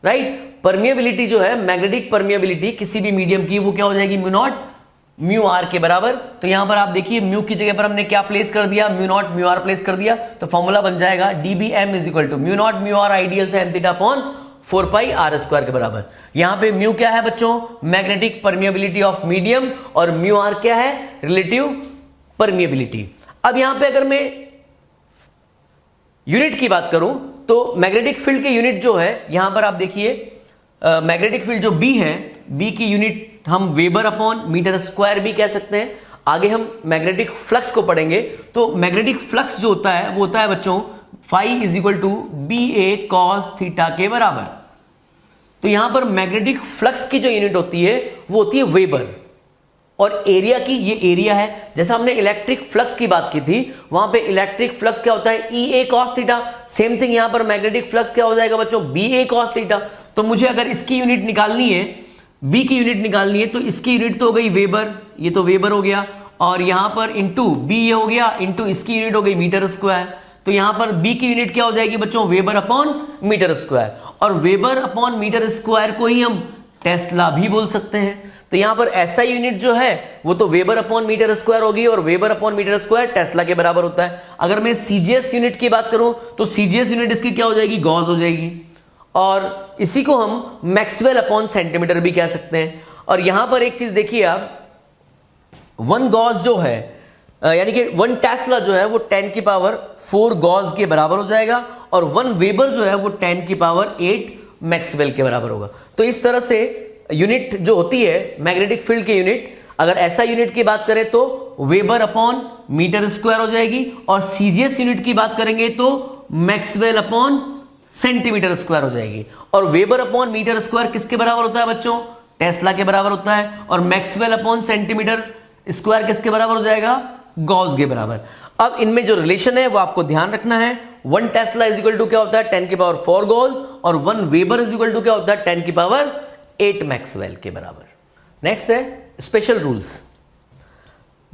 राइट, परमिएबिलिटी जो है मैग्नेटिक परमिएबिलिटी किसी भी मीडियम की, वो क्या हो जाएगी, म्यू नॉट म्यू आर के बराबर। तो यहां पर आप देखिए म्यू की जगह पर हमने क्या प्लेस कर दिया, mu naught mu r place कर दिया, तो फॉर्मूला बन जाएगा dBm is equal to mu naught mu r ideal sine theta upon 4 pi r square के बराबर। यहां पे म्यू क्या है बच्चों, मैग्नेटिक परमिएबिलिटी ऑफ मीडियम, और म्यू आर क्या है, रिलेटिव परमिएबिलिटी। अब यहां पे अगर मैं यूनिट की बात करूं तो मैग्नेटिक फील्ड के यूनिट जो है यहां पर आप देखिए, मैग्नेटिक फील्ड जो बी है, बी की यूनिट हम वेबर अपॉन मीटर स्क्वायर भी कह सकते हैं। आगे हम मैग्नेटिक फ्लक्स को पढ़ेंगे, तो मैग्नेटिक फ्लक्स जो होता है वो होता है बच्चों phi is equal to B A cos theta के बराबर। तो यहां पर मैग्नेटिक फ्लक्स की जो यूनिट होती है वो होती है वेबर, और एरिया की, ये एरिया है। जैसा हमने इलेक्ट्रिक फ्लक्स की बात की थी, वहां पे इलेक्ट्रिक फ्लक्स क्या होता है, ई ए कॉस थीटा। सेम थिंग यहां पर मैग्नेटिक फ्लक्स क्या हो जाएगा बच्चों, बी ए कॉस थीटा। तो मुझे अगर इसकी यूनिट निकालनी है, बी की यूनिट निकालनी है, तो इसकी यूनिट तो हो गई वेबर, ये तो वेबर हो गया, और यहां पर इंटू बी ये हो गया, इंटू इसकी यूनिट हो गई मीटर स्क्वायर। तो यहां पर बी की यूनिट क्या हो जाएगी बच्चों, वेबर अपॉन मीटर स्क्वायर, और वेबर अपॉन मीटर स्क्वायर को ही हम टेस्ला भी बोल सकते हैं। तो यहां पर ऐसा यूनिट जो है वो तो वेबर अपॉन मीटर स्क्वायर होगी, और weber upon metre square tesla के बराबर होता है। अगर मैं सीजीएस यूनिट की बात करूं तो सीजीएस यूनिट इसकी क्या हो जाएगी, गॉस हो जाएगी, और इसी को हम मैक्सवेल अपॉन सेंटीमीटर भी कह सकते हैं। और यहां पर एक चीज देखिए आप, 1 गॉस जो है यानी कि 1 टेस्ला जो है वो 10 की पावर 4 गॉस के बराबर हो जाएगा, और 1 वेबर जो है वो 10 की पावर 8 मैक्सवेल के बराबर होगा। तो इस तरह से यूनिट जो होती है मैग्नेटिक फील्ड की यूनिट, अगर ऐसा यूनिट की बात करें तो वेबर अपॉन मीटर स्क्वायर हो जाएगी, और सीजीएस यूनिट की बात करेंगे तो मैक्सवेल अपॉन सेंटीमीटर स्क्वायर हो जाएगी। और वेबर अपॉन मीटर स्क्वायर किसके बराबर होता है बच्चों, टेस्ला के बराबर होता है, और मैक्सवेल अपॉन सेंटीमीटर स्क्वायर किसके बराबर हो जाएगा, गॉस के बराबर। अब इनमें जो रिलेशन है वो आपको ध्यान रखना है। 1 टेस्ला इज इक्वल टू क्या होता है, 10 की पावर 4 गॉस, और 1 वेबर इज इक्वल टू क्या होता है, 10 की पावर 8 मैक्सवेल के बराबर। नेक्स्ट है स्पेशल रूल्स।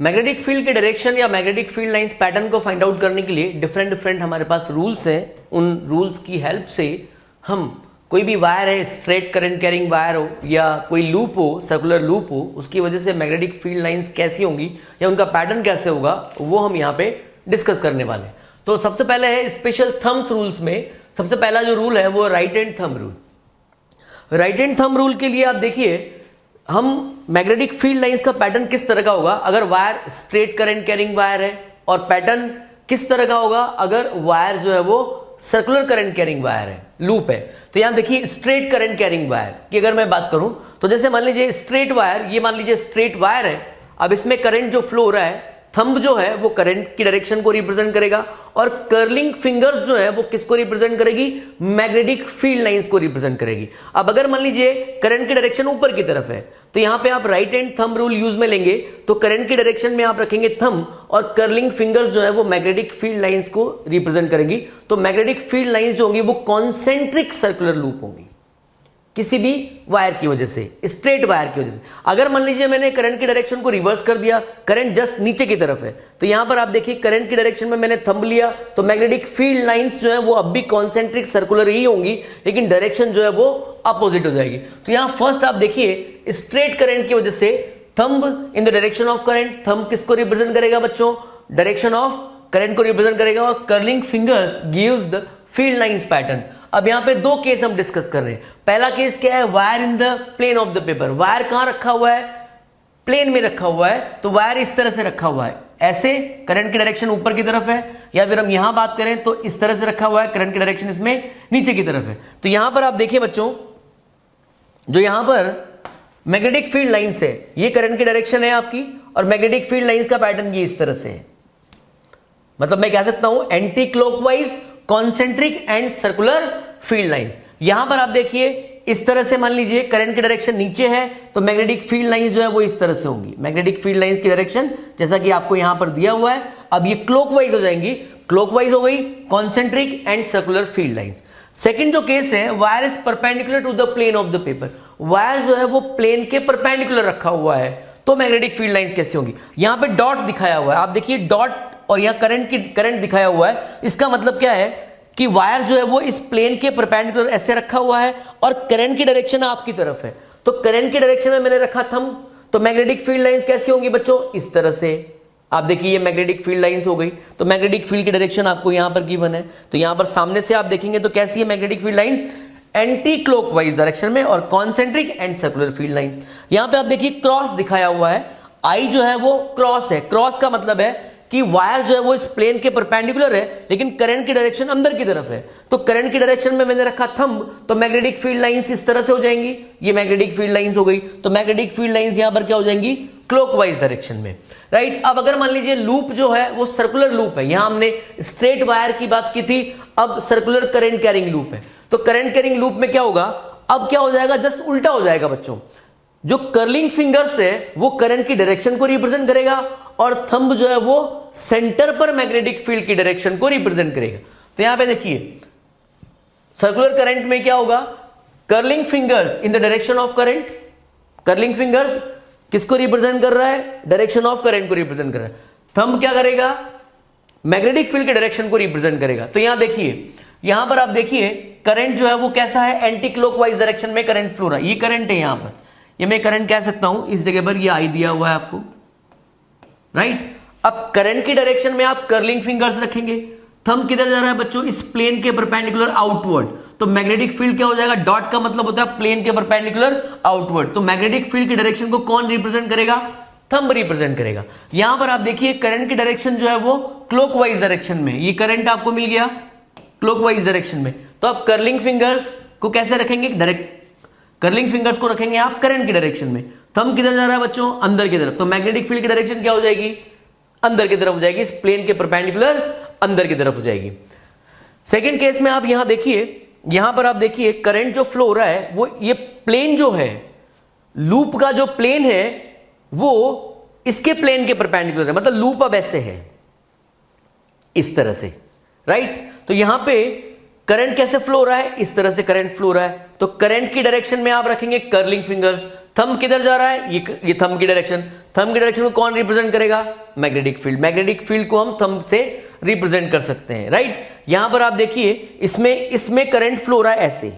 मैग्नेटिक फील्ड के डायरेक्शन या मैग्नेटिक फील्ड लाइंस पैटर्न को फाइंड आउट करने के लिए डिफरेंट हमारे पास रूल्स हैं। उन रूल्स की हेल्प से हम कोई भी वायर है, स्ट्रेट करंट कैरिंग वायर हो या कोई लूप हो, सर्कुलर लूप हो, उसकी वजह से मैग्नेटिक फील्ड लाइंस कैसी होंगी या उनका पैटर्न कैसे होगा, वो हम यहाँ पे डिस्कस करने वाले हैं। तो सबसे पहले है स्पेशल थम्स रूल्स में सबसे पहला जो रूल है वो right hand thumb rule. Right hand thumb rule के लिए आप देखिए, हम मैग्नेटिक फील्ड लाइंस का पैटर्न किस तरह का होगा अगर wire straight current carrying wire है, और पैटर्न किस तरह का होगा अगर वायर जो है वो सर्कुलर करंट कैरिंग वायर है, लूप है। तो यहां देखिए स्ट्रेट करंट कैरिंग वायर की अगर मैं बात करूं तो जैसे मान लीजिए स्ट्रेट वायर, ये मान लीजिए स्ट्रेट वायर है, अब इसमें करंट जो फ्लो हो रहा है, थंब जो है वो करंट की डायरेक्शन को रिप्रेजेंट करेगा, और कर्लिंग फिंगर्स जो है वो किसको रिप्रेजेंट करेगी, मैग्नेटिक फील्ड लाइंस को रिप्रेजेंट करेगी। अब अगर मान लीजिए करंट की डायरेक्शन ऊपर की तरफ है तो यहां पे आप right hand thumb rule use में लेंगे, तो करंट की डायरेक्शन में आप रखेंगे थंब, और कर्लिंग फिंगर्स जो है वो मैग्नेटिक फील्ड लाइंस को रिप्रेजेंट करेंगी। तो मैग्नेटिक फील्ड लाइंस जो होंगी वो कॉन्सेंट्रिक सर्कुलर लूप होंगी किसी भी वायर की वजह से, स्ट्रेट वायर की वजह से। अगर मान लीजिए मैंने करंट की डायरेक्शन को रिवर्स कर दिया, करंट जस्ट नीचे की तरफ है, तो यहां पर आप देखिए करंट की डायरेक्शन में मैंने थंब लिया, तो मैग्नेटिक फील्ड लाइंस जो है वो अब भी कॉन्सेंट्रिक सर्कुलर ही होंगी, लेकिन डायरेक्शन जो है वो अपोजिट हो जाएगी। तो यहां फर्स्ट आप देखिए स्ट्रेट करंट की वजह से thumb in the direction of current, thumb किसको रिप्रेजेंट करेगा बच्चों, डायरेक्शन ऑफ करंट को रिप्रेजेंट करेगा, और curling fingers gives the field lines pattern. अब यहां पे दो केस हम डिस्कस कर रहे हैं। पहला केस क्या है, wire in the plane of the paper. Wire कहां रखा हुआ है, प्लेन में रखा हुआ है, तो वायर इस तरह से रखा हुआ है, ऐसे करंट की डायरेक्शन ऊपर की तरफ है, या फिर हम यहां बात करें तो इस तरह से रखा हुआ है, करंट की डायरेक्शन इसमें नीचे की तरफ है। तो यहां पर आप देखिए बच्चों, जो यहां पर मैग्नेटिक फील्ड लाइंस है, ये करंट की डायरेक्शन है आपकी, और मैग्नेटिक फील्ड लाइंस का पैटर्न ये इस तरह से है। मतलब मैं कह सकता हूं anti clockwise, concentric and circular field lines. यहां पर आप देखिए इस तरह से मान लीजिए करंट की डायरेक्शन नीचे है तो मैग्नेटिक फील्ड लाइंस जो है वो इस तरह से होंगी। मैग्नेटिक फील्ड लाइंस की डायरेक्शन जैसा कि आपको यहां पर दिया हुआ है, अब ये क्लॉकवाइज हो जाएंगी, क्लॉकवाइज हो गई concentric and circular field lines. Second जो केस है, wire is perpendicular to the plane of the paper, wire जो है वो प्लेन के परपेंडिकुलर रखा हुआ है तो मैग्नेटिक फील्ड लाइंस कैसे होंगी। यहां पे डॉट दिखाया हुआ है, आप देखिए डॉट, और यहां करंट दिखाया हुआ है। इसका मतलब क्या है कि वायर जो है वो इस प्लेन के परपेंडिकुलर ऐसे रखा हुआ है और करंट की डायरेक्शन आपकी तरफ है, तो करंट की डायरेक्शन में मैंने रखा थंब, तो मैग्नेटिक फील्ड लाइंस कैसी होंगी बच्चों, इस तरह से। आप देखिए ये मैग्नेटिक फील्ड लाइंस हो गई, तो मैग्नेटिक फील्ड की डायरेक्शन आपको यहां पर गिवन है, तो यहां पर सामने से आप देखेंगे तो कैसी है magnetic field lines, anti clockwise direction में, और concentric and circular field lines. यहां पे आप देखिए क्रॉस दिखाया हुआ है, आई जो है वो क्रॉस है, क्रॉस का मतलब है कि वायर जो है वो इस प्लेन के परपेंडिकुलर है लेकिन करंट की डायरेक्शन अंदर की तरफ है, तो करंट की डायरेक्शन में मैंने रखा थंब, तो मैग्नेटिक फील्ड लाइंस इस तरह से हो जाएंगी, ये मैग्नेटिक फील्ड लाइंस हो गई, तो मैग्नेटिक फील्ड लाइंस यहां पर क्या हो जाएंगी, क्लॉकवाइज डायरेक्शन में, राइट। अब अगर मान लीजिए लूप जो है वो सर्कुलर लूप है, यहां हमने स्ट्रेट वायर की बात की थी, अब सर्कुलर करंट कैरिंग लूप है, तो करंट कैरिंग लूप में क्या होगा, अब क्या हो जाएगा, जस्ट उल्टा हो जाएगा बच्चों। जो कर्लिंग फिंगर्स है वो करंट की डायरेक्शन को रिप्रेजेंट करेगा और थंब जो है वो सेंटर पर मैग्नेटिक फील्ड की डायरेक्शन को रिप्रेजेंट करेगा। तो यहां पे देखिए सर्कुलर करंट में क्या होगा, curling fingers in the direction of current, curling fingers किसको रिप्रेजेंट कर रहा है, डायरेक्शन ऑफ करंट को रिप्रेजेंट कर रहा है। थंब क्या करेगा, मैग्नेटिक फील्ड के डायरेक्शन को रिप्रेजेंट करेगा। तो यहां देखिए, यहां पर आप देखिए करंट जो है वो कैसा है, एंटी क्लॉकवाइज डायरेक्शन में करंट फ्लो रहा है, ये करंट है, यहां पर ये मैं करंट कह सकता हूं, इस जगह पर ये आई दिया हुआ है आपको, राइट। अब करंट की डायरेक्शन में आप कर्लिंग फिंगर्स रखेंगे, थंब किधर जा रहा है बच्चों, इस प्लेन के परपेंडिकुलर आउटवर्ड, तो मैग्नेटिक फील्ड क्या हो जाएगा, डॉट का मतलब होता है प्लेन के परपेंडिकुलर आउटवर्ड, तो मैग्नेटिक फील्ड की डायरेक्शन को कौन रिप्रेजेंट करेगा, थंब रिप्रेजेंट करेगा। यहां पर आप देखिए करंट की डायरेक्शन जो है वो क्लॉकवाइज डायरेक्शन में, ये करंट आपको मिल गया क्लॉकवाइज डायरेक्शन में, तो आप कर्लिंग फिंगर्स को कैसे रखेंगे, डायरेक्ट कर्लिंग फिंगर्स को रखेंगे आप करंट की डायरेक्शन में, थंब किधर जा रहा है बच्चों, अंदर की तरफ, तो मैग्नेटिक फील्ड की डायरेक्शन क्या हो जाएगी, अंदर की तरफ हो जाएगी, इस प्लेन के परपेंडिकुलर अंदर की तरफ हो जाएगी। सेकंड केस में आप यहां देखिए, यहां पर आप देखिए करंट जो फ्लो हो रहा है वो ये प्लेन जो है, लूप का जो प्लेन है वो इसके प्लेन के परपेंडिकुलर है, मतलब लूप अब ऐसे है इस तरह से, राइट। तो यहां पे करंट कैसे फ्लो हो रहा है, इस तरह से करंट फ्लो हो रहा है, तो करंट की डायरेक्शन में आप रखेंगे कर्लिंग फिंगर्स, थंब किधर जा रहा है, ये थंब की डायरेक्शन, थंब की डायरेक्शन को कौन रिप्रेजेंट करेगा, मैग्नेटिक फील्ड, मैग्नेटिक फील्ड को हम थंब से रिप्रेजेंट कर सकते हैं, राइट। यहां पर आप देखिए इसमें करंट फ्लो हो रहा है ऐसे,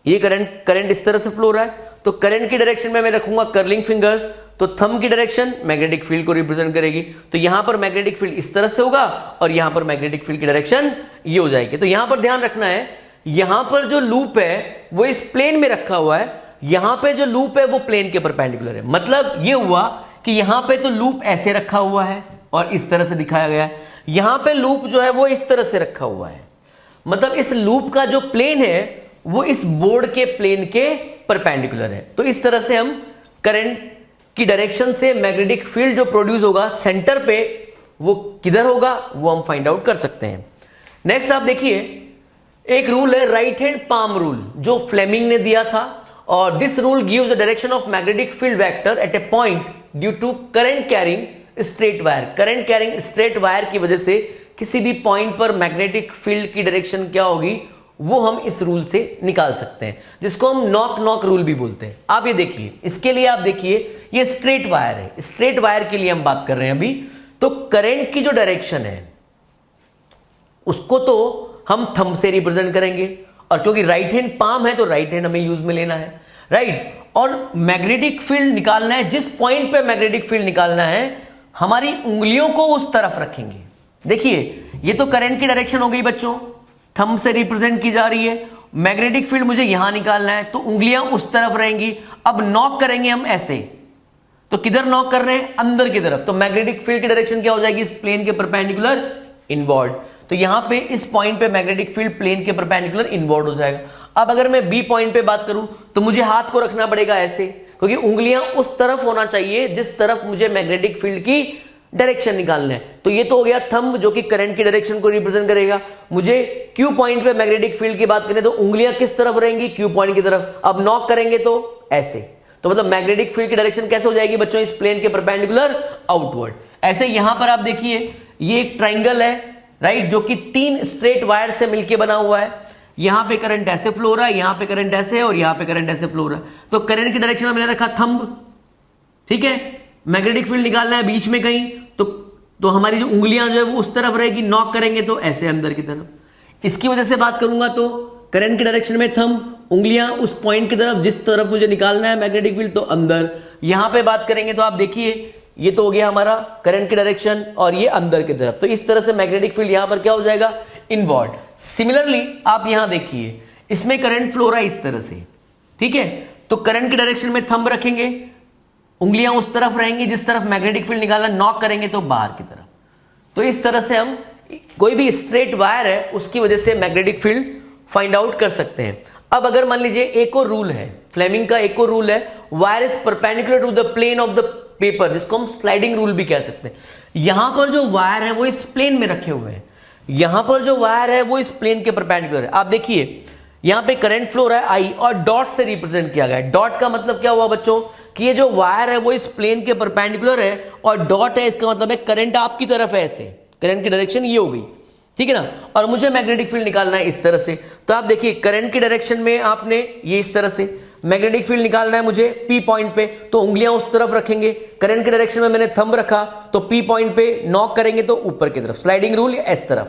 ये करंट इस तरह से फ्लो हो रहा है, तो करंट की डायरेक्शन में मैं रखूंगा कर्लिंग फिंगर्स, तो थंब की डायरेक्शन मैग्नेटिक फील्ड को रिप्रेजेंट करेगी, तो यहां पर मैग्नेटिक फील्ड इस तरह से होगा और यहां पर मैग्नेटिक फील्ड की डायरेक्शन ये हो जाएगी। तो यहां पर ध्यान रखना है, यहां पर जो लूप है वो इस प्लेन में रखा हुआ है, यहां पे जो लूप है वो प्लेन के परपेंडिकुलर है, मतलब ये हुआ कि यहां पे तो लूप ऐसे रखा हुआ है और इस तरह से दिखाया गया है, यहां पे लूप जो है वो इस तरह से रखा हुआ है, मतलब इस लूप का जो प्लेन है वो इस बोर्ड के प्लेन के परपेंडिकुलर है। तो इस तरह से हम करंट की डायरेक्शन से मैग्नेटिक फील्ड जो प्रोड्यूस होगा सेंटर पे वो किधर होगा वो हम फाइंड आउट कर सकते हैं। नेक्स्ट आप देखिए एक रूल है राइट हैंड पाम रूल, जो फ्लेमिंग ने दिया था, और this rule gives the direction of magnetic field vector at a point due to current carrying straight wire. Current carrying straight wire की वजह से किसी भी पॉइंट पर मैग्नेटिक फील्ड की डायरेक्शन क्या होगी वो हम इस रूल से निकाल सकते हैं, जिसको हम नॉक नॉक रूल भी बोलते हैं। आप ये देखिए, इसके लिए आप देखिए ये स्ट्रेट वायर है, स्ट्रेट वायर के लिए हम बात कर रहे हैं अभी, तो करंट की जो डायरेक्शन है उसको तो हम थंब से रिप्रेजेंट करेंगे, और क्योंकि राइट हैंड पाम है तो राइट हैंड हमें यूज में लेना है, राइट। और मैग्नेटिक फील्ड निकालना है, जिस पॉइंट पे मैग्नेटिक फील्ड निकालना है हमारी उंगलियों को उस तरफ रखेंगे। देखिए ये तो करंट की डायरेक्शन हो गई बच्चों, थंब से रिप्रेजेंट की जा रही है, मैग्नेटिक फील्ड मुझे यहां निकालना है तो उंगलियां उस तरफ रहेंगी। अब नॉक करेंगे हम ऐसे, तो किधर नॉक कर रहे हैं, अंदर की तरफ, तो मैग्नेटिक फील्ड की डायरेक्शन क्या हो जाएगी, इस प्लेन के परपेंडिकुलर इनवर्ड, तो यहां पे इस पॉइंट पे मैग्नेटिक फील्ड प्लेन के परपेंडिकुलर इनवर्ड हो जाएगा। अब अगर मैं बी पॉइंट पे बात करूं तो मुझे हाथ को रखना पड़ेगा ऐसे, क्योंकि उंगलियां उस तरफ होना चाहिए जिस तरफ मुझे मैग्नेटिक फील्ड की डायरेक्शन निकालना है। तो ये तो हो गया थंब जो कि करंट की डायरेक्शन को रिप्रेजेंट करेगा। मुझे क्यू पॉइंट पे मैग्नेटिक फील्ड की बात करें तो उंगलियां किस तरफ रहेंगी, क्यू पॉइंट की तरफ। अब नॉक करेंगे तो ऐसे, तो मतलब मैग्नेटिक फील्ड की डायरेक्शन कैसे हो जाएगी बच्चों, इस प्लेन के परपेंडिकुलर आउटवर्ड। ऐसे यहां पर आप देखिए ये एक ट्राइंगल है, राइट, जो कि 3 स्ट्रेट वायर से मिलकर बना हुआ है। यहां पे करंट ऐसे फ्लो हो रहा है, यहां पे करंट ऐसे है और यहां पे करंट ऐसे फ्लो हो रहा है। तो करंट की डायरेक्शन में मैंने रखा थंब, ठीक है। मैग्नेटिक फील्ड निकालना है बीच में कहीं, तो हमारी जो उंगलियां जो है वो उस तरफ रहेगी, नॉक करेंगे तो ऐसे अंदर की तरफ। इसकी वजह से बात करूंगा तो करंट की डायरेक्शन में थंब, उंगलियां उस पॉइंट की तरफ जिस तरफ मुझे निकालना है मैग्नेटिक फील्ड, तो अंदर। यहां पे बात करेंगे तो आप देखिए ये तो हो गया हमारा करंट की डायरेक्शन और ये अंदर की तरफ। तो इस तरह से मैग्नेटिक फील्ड यहां पर क्या हो जाएगा, इनवर्ड। सिमिलरली आप यहां देखिए इसमें करंट फ्लो रहा है इस तरह से, ठीक है। तो करंट की डायरेक्शन में थंब रखेंगे, उंगलियां उस तरफ रहेंगी जिस तरफ मैग्नेटिक फील्ड निकालना, नॉक करेंगे तो बाहर की तरफ। तो इस तरह से हम कोई भी स्ट्रेट वायर है उसकी वजह से मैग्नेटिक फील्ड फाइंड आउट कर सकते हैं। अब अगर मान लीजिए एक और रूल है, फ्लेमिंग का एक और रूल है, wire is perpendicular to the plane of the paper, जिसको हम स्लाइडिंग रूल भी कह सकते हैं। यहां पर जो वायर है वो इस प्लेन में रखे हुए हैं, यहां पर जो वायर है वो इस प्लेन के परपेंडिकुलर है। आप देखिए यहां पे करंट फ्लो रहा है आई और डॉट से रिप्रेजेंट किया गया है। डॉट का मतलब क्या हुआ बच्चों कि ये जो वायर है वो इस प्लेन के परपेंडिकुलर है और डॉट है इसका मतलब है करंट आपकी तरफ है, ऐसे करंट की डायरेक्शन ये हो गई, ठीक है ना। और मुझे मैग्नेटिक फील्ड निकालना है इस तरह से। तो आप देखिए करंट की डायरेक्शन में आपने ये इस तरह से, मैग्नेटिक फील्ड निकालना है मुझे पी पॉइंट पे, तो उंगलियां उस तरफ रखेंगे। करंट की डायरेक्शन में मैंने थंब रखा तो पी पॉइंट पे नॉक करेंगे तो ऊपर की तरफ, स्लाइडिंग रूल इस तरफ।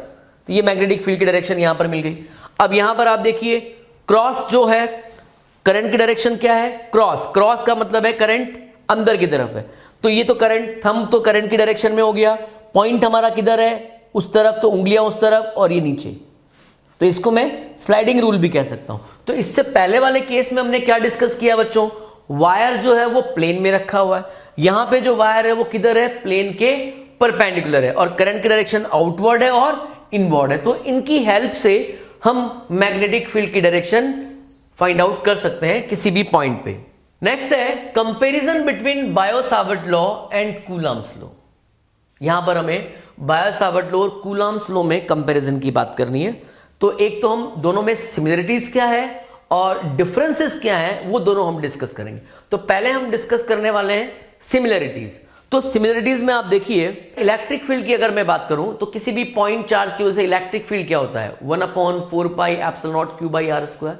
तो ये मैग्नेटिक फील्ड की डायरेक्शन यहां पर मिल गई। अब यहां पर आप देखिए क्रॉस जो है, करंट की डायरेक्शन क्या है, क्रॉस। क्रॉस का मतलब है करंट अंदर की तरफ है। तो ये तो करंट, थंब तो करंट की डायरेक्शन में हो गया, पॉइंट हमारा किधर है उस तरफ, तो उंगलियां उस तरफ और ये नीचे। तो इसको मैं स्लाइडिंग रूल भी कह सकता हूं। तो इससे पहले वाले केस में हमने क्या डिस्कस किया बच्चों, वायर जो है वो प्लेन में रखा हुआ है, यहां पे जो वायर है वो किधर है, प्लेन के परपेंडिकुलर है, और करंट की डायरेक्शन आउटवर्ड है और इनवर्ड है। तो इनकी हेल्प से हम मैग्नेटिक फील्ड की डायरेक्शन फाइंड आउट कर सकते हैं किसी भी पॉइंट पे। नेक्स्ट है comparison between Biot-Savart law and Coulomb's law. यहां पर हमें बायो-सावर्ट लॉ और कूलम्ब्स लॉ में कंपैरिजन की बात करनी है। तो एक तो हम दोनों में सिमिलरिटीज क्या है और डिफरेंसेस क्या है वो दोनों हम डिस्कस करेंगे। तो पहले हम डिस्कस करने वाले हैं सिमिलरिटीज। तो सिमिलरिटीज में आप देखिए इलेक्ट्रिक फील्ड की अगर मैं बात करूं तो किसी भी पॉइंट चार्ज की वजह से इलेक्ट्रिक फील्ड क्या होता है, 1/4πε0q/r²,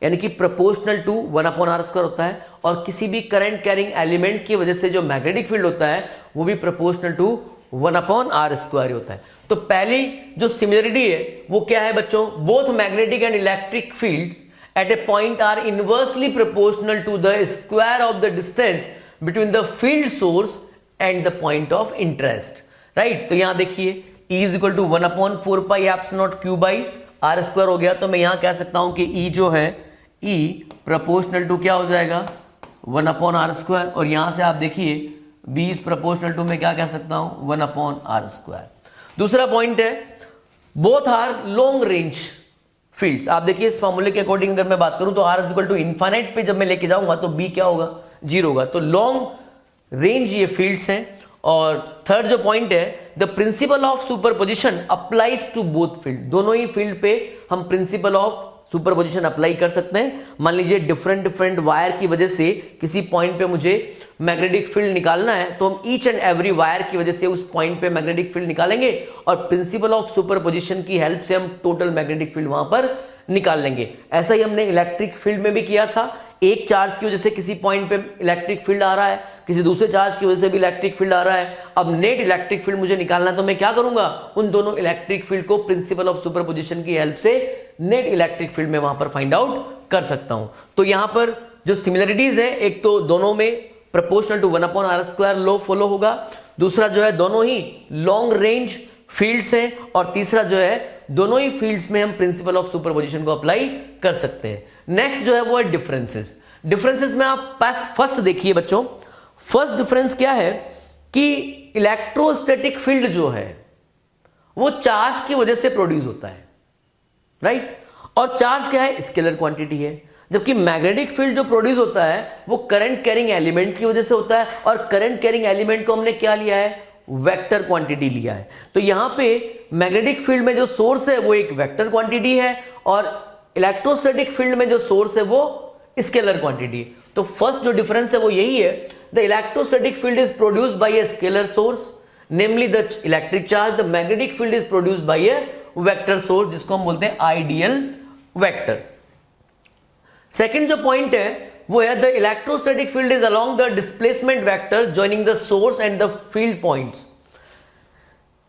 यानी कि प्रोपोर्शनल टू 1/r² होता है। और किसी भी करंट कैरिंग एलिमेंट की वजह से जो मैग्नेटिक फील्ड होता है वो भी प्रोपोर्शनल टू 1/r² होता है। तो पहली जो सिमिलरिटी है वो क्या है बच्चों, both magnetic and electric fields at a point are inversely proportional to the square of the distance between the field source and the point of interest, right. तो यहां देखिए E = 1/4πε0q/r² हो गया। तो मैं यहां कह सकता हूं कि E जो है E प्रोपोर्शनल टू क्या हो जाएगा, 1/r²। और यहां से आप देखिए B इज प्रोपोर्शनल टू, मैं क्या कह सकता हूं, 1/r²। दूसरा पॉइंट है both are long range fields. आप देखिए इस फॉर्मूले के अकॉर्डिंग अगर मैं बात करूं तो R = इन्फाइनाइट पे जब मैं लेके जाऊंगा तो B क्या होगा, 0 होगा। तो लॉन्ग रेंज ये फील्ड्स हैं। और थर्ड जो पॉइंट है, the principle of superposition applies to both field. दोनों ही फील्ड पे हम प्रिंसिपल ऑफ सुपरपोजिशन अप्लाई कर सकते हैं। मान लीजिए डिफरेंट वायर की वजह से किसी पॉइंट पे मुझे मैग्नेटिक फील्ड निकालना है, तो हम ईच एंड एवरी वायर की वजह से उस पॉइंट पे मैग्नेटिक फील्ड निकालेंगे और प्रिंसिपल ऑफ सुपरपोजिशन की हेल्प से हम टोटल मैग्नेटिक फील्ड वहां पर निकाल लेंगे। ऐसा ही हमने इलेक्ट्रिक फील्ड में भी किया था। एक चार्ज की वजह से किसी पॉइंट पे इलेक्ट्रिक फील्ड आ रहा है, किसी दूसरे चार्ज की वजह से भी इलेक्ट्रिक फील्ड आ रहा है। अब नेट इलेक्ट्रिक फील्ड मुझे निकालना है तो मैं क्या करूंगा, उन दोनों इलेक्ट्रिक फील्ड को प्रिंसिपल ऑफ सुपरपोजिशन की हेल्प से नेट इलेक्ट्रिक फील्ड में वहां पर फाइंड आउट कर सकता हूं। तो यहां पर जो सिमिलरिटीज है, एक तो दोनों में proportional to 1/r² law follow होगा, दूसरा जो है दोनों ही लॉन्ग रेंज फील्ड्स हैं, और तीसरा जो है दोनों ही फील्ड्स में हम प्रिंसिपल ऑफ सुपरपोजिशन को अप्लाई कर सकते हैं। नेक्स्ट जो है वो है डिफरेंसेस। डिफरेंसेस में आप फर्स्ट देखिए बच्चों, फर्स्ट डिफरेंस क्या है कि इलेक्ट्रोस्टैटिक फील्ड जो है वो चार्ज की वजह से प्रोड्यूस होता है, राइट। और चार्ज क्या है, स्केलर क्वांटिटी है। जबकि मैग्नेटिक फील्ड जो प्रोड्यूस होता है वो करंट कैरिंग एलिमेंट की वजह से होता है, और करंट कैरिंग एलिमेंट को हमने क्या लिया है, वेक्टर क्वांटिटी लिया है। तो यहां पे मैग्नेटिक फील्ड में जो सोर्स है वो एक वेक्टर क्वांटिटी है और इलेक्ट्रोस्टैटिक फील्ड में जो सोर्स है वो स्केलर क्वांटिटी है। तो फर्स्ट जो डिफरेंस है वो यही है, the electrostatic field is produced by a scalar source namely the electric charge, the magnetic field is produced by A vector source जिसको हम बोलते हैं आइडियल वेक्टर। सेकंड जो पॉइंट है वो है the electrostatic field is along the displacement vector joining the source and the field points.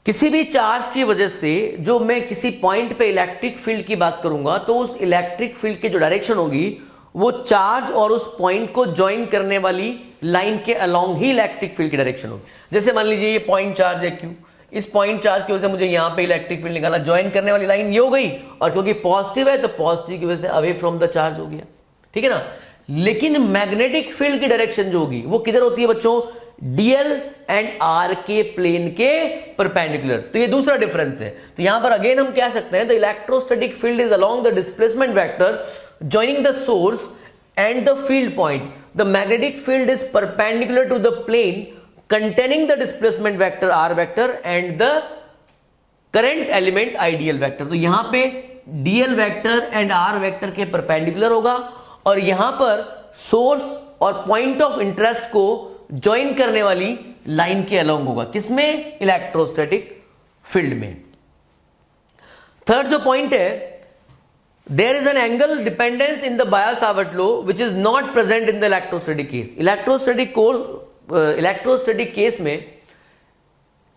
किसी भी चार्ज की वजह से जो मैं किसी पॉइंट पे इलेक्ट्रिक फील्ड की बात करूंगा तो उस इलेक्ट्रिक फील्ड की जो डायरेक्शन होगी वो चार्ज और उस पॉइंट को ज्वाइन करने वाली लाइन के अलोंग ही इलेक्ट्रिक फील्ड की डायरेक्शन होगी। जैसे मान लीजिए ये पॉइंट चार्ज है क्यू, इस पॉइंट चार्ज की वजह से मुझे यहां पे इलेक्ट्रिक फील्ड निकाला, ज्वाइन करने वाली लाइन ये हो गई और क्योंकि पॉजिटिव है तो पॉजिटिव की वजह से अवे फ्रॉम द चार्ज हो गया, ठीक है ना। लेकिन मैग्नेटिक फील्ड की डायरेक्शन जो होगी वो किधर होती है बच्चों, डीएल एंड आर के प्लेन के परपेंडिकुलर। तो ये दूसरा डिफरेंस है। तो यहां पर अगेन हम कह सकते हैं the electrostatic field is along the displacement vector joining the source and the field point. The magnetic field is perpendicular to the plane containing the displacement vector r vector and the current element ideal vector. तो यहां पे dl vector and r vector के perpendicular होगा और यहां पर source और point of interest को join करने वाली लाइन के along होगा। किसमें, इलेक्ट्रोस्टैटिक फील्ड में। थर्ड जो पॉइंट है, there is an angle dependence in the Biot-Savart law which is not present in the electrostatic case. Electrostatic case में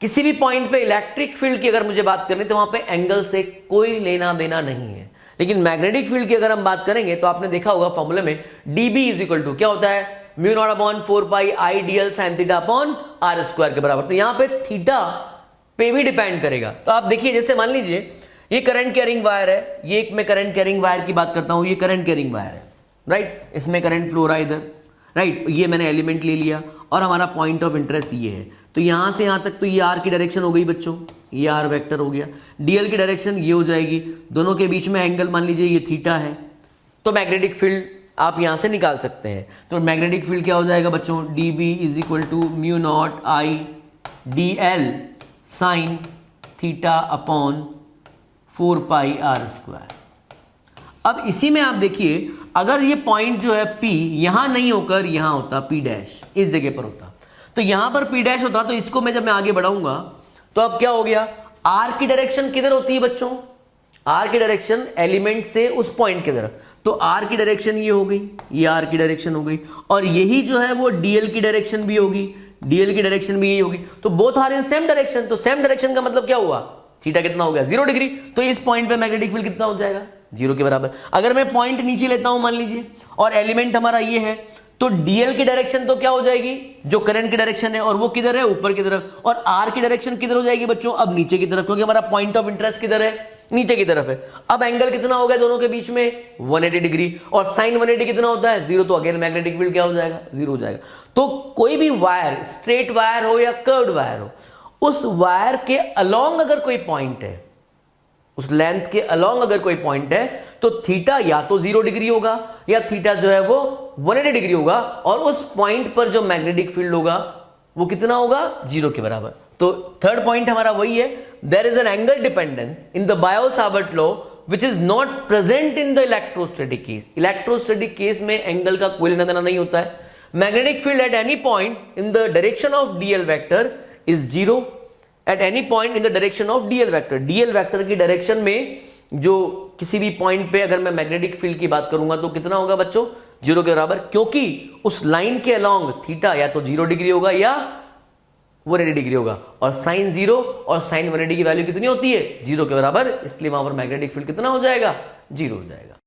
किसी भी पॉइंट पे इलेक्ट्रिक फील्ड की अगर मुझे बात करनी तो वहां पे एंगल से कोई लेना देना नहीं है। लेकिन मैग्नेटिक फील्ड की अगर हम बात करेंगे तो आपने देखा होगा फॉर्मूले में dB इज इक्वल टू क्या होता है, mu naught upon 4 pi I dl sin theta upon r square के बराबर। तो यहां पे थीटा पे भी डिपेंड करेगा। तो आप देखिए जैसे मान लीजिए ये करंट कैरिंग वायर है, ये एक मैं करंट कैरिंग वायर की बात करता हूं, ये करंट कैरिंग वायर है, राइट, इसमें करंट फ्लो रहा है इधर, राइट, ये मैंने एलिमेंट ले लिया और हमारा पॉइंट ऑफ इंटरेस्ट ये है। तो यहां से यहां तक तो ये आर की डायरेक्शन हो गई बच्चों, ये आर वेक्टर हो गया, डीएल की डायरेक्शन ये हो जाएगी, दोनों के बीच में एंगल मान लीजिए ये थीटा है। तो मैग्नेटिक फील्ड आप यहां से निकाल सकते हैं। तो मैग्नेटिक फील्ड क्या हो जाएगा बच्चों, dB is equal to mu naught I D L sine theta upon 4 pi r square. अब इसी में आप देखिए अगर ये पॉइंट जो है P यहां नहीं होकर यहां होता, P डैश इस जगह पर होता, तो यहां पर P डैश होता, तो इसको मैं जब मैं आगे बढ़ाऊंगा तो अब क्या हो गया, R की डायरेक्शन किधर होती है बच्चों, R की डायरेक्शन एलिमेंट से उस पॉइंट की तरफ, तो R की डायरेक्शन ये हो गई, ये R की डायरेक्शन हो गई और यही जो है वो DL की डायरेक्शन भी होगी, DL की डायरेक्शन भी यही होगी। तो both are in same direction. तो सेम डायरेक्शन का मतलब क्या हुआ, थीटा कितना हो गया, 0 डिग्री। तो इस पॉइंट पे मैग्नेटिक फील्ड कितना हो जाएगा, 0 के बराबर। अगर मैं पॉइंट नीचे लेता हूं मान लीजिए और एलिमेंट हमारा ये है, तो डीएल की डायरेक्शन तो क्या हो जाएगी, जो करंट की डायरेक्शन है, और वो किधर है, ऊपर की तरफ, और आर की डायरेक्शन किधर हो जाएगी बच्चों, अब नीचे की तरफ, क्योंकि हमारा पॉइंट ऑफ इंटरेस्ट किधर है, नीचे की तरफ है। अब एंगल कितना हो गया दोनों के बीच में, 180 डिग्री, और साइन 180 कितना होता है, 0। तो अगेन मैग्नेटिक फील्ड क्या हो जाएगा, 0 हो जाएगा। तो कोई भी वायर, स्ट्रेट वायर हो या कर्व्ड वायर हो, उस वायर के अलोंग अगर कोई पॉइंट है, उस लेंथ के अलोंग अगर कोई पॉइंट है, तो थीटा या तो 0 डिग्री होगा या थीटा जो है वो 180 डिग्री होगा, और उस पॉइंट पर जो मैग्नेटिक फील्ड होगा वो कितना होगा, 0 के बराबर। तो थर्ड पॉइंट हमारा वही है, there is an angle dependence in the Biot Savart law which is not present in the electrostatic case. Electrostatic case में एंगल का कोई लेना देना नहीं होता है। Magnetic field at any point in the direction of DL vector is 0 at any point in the direction of DL vector. DL vector की डायरेक्शन में जो किसी भी पॉइंट पे अगर मैं मैग्नेटिक फील्ड की बात करूंगा तो कितना होगा बच्चों, 0 के बराबर, क्योंकि उस लाइन के अलोंग थीटा या तो 0 डिग्री होगा या 180 डिग्री होगा, और साइन 0 और साइन 180 की वैल्यू कितनी होती है, 0 के बराबर, इसलिए वहां पर मैग्नेटिक फील्ड कितना हो जाएगा, 0 हो जाएगा।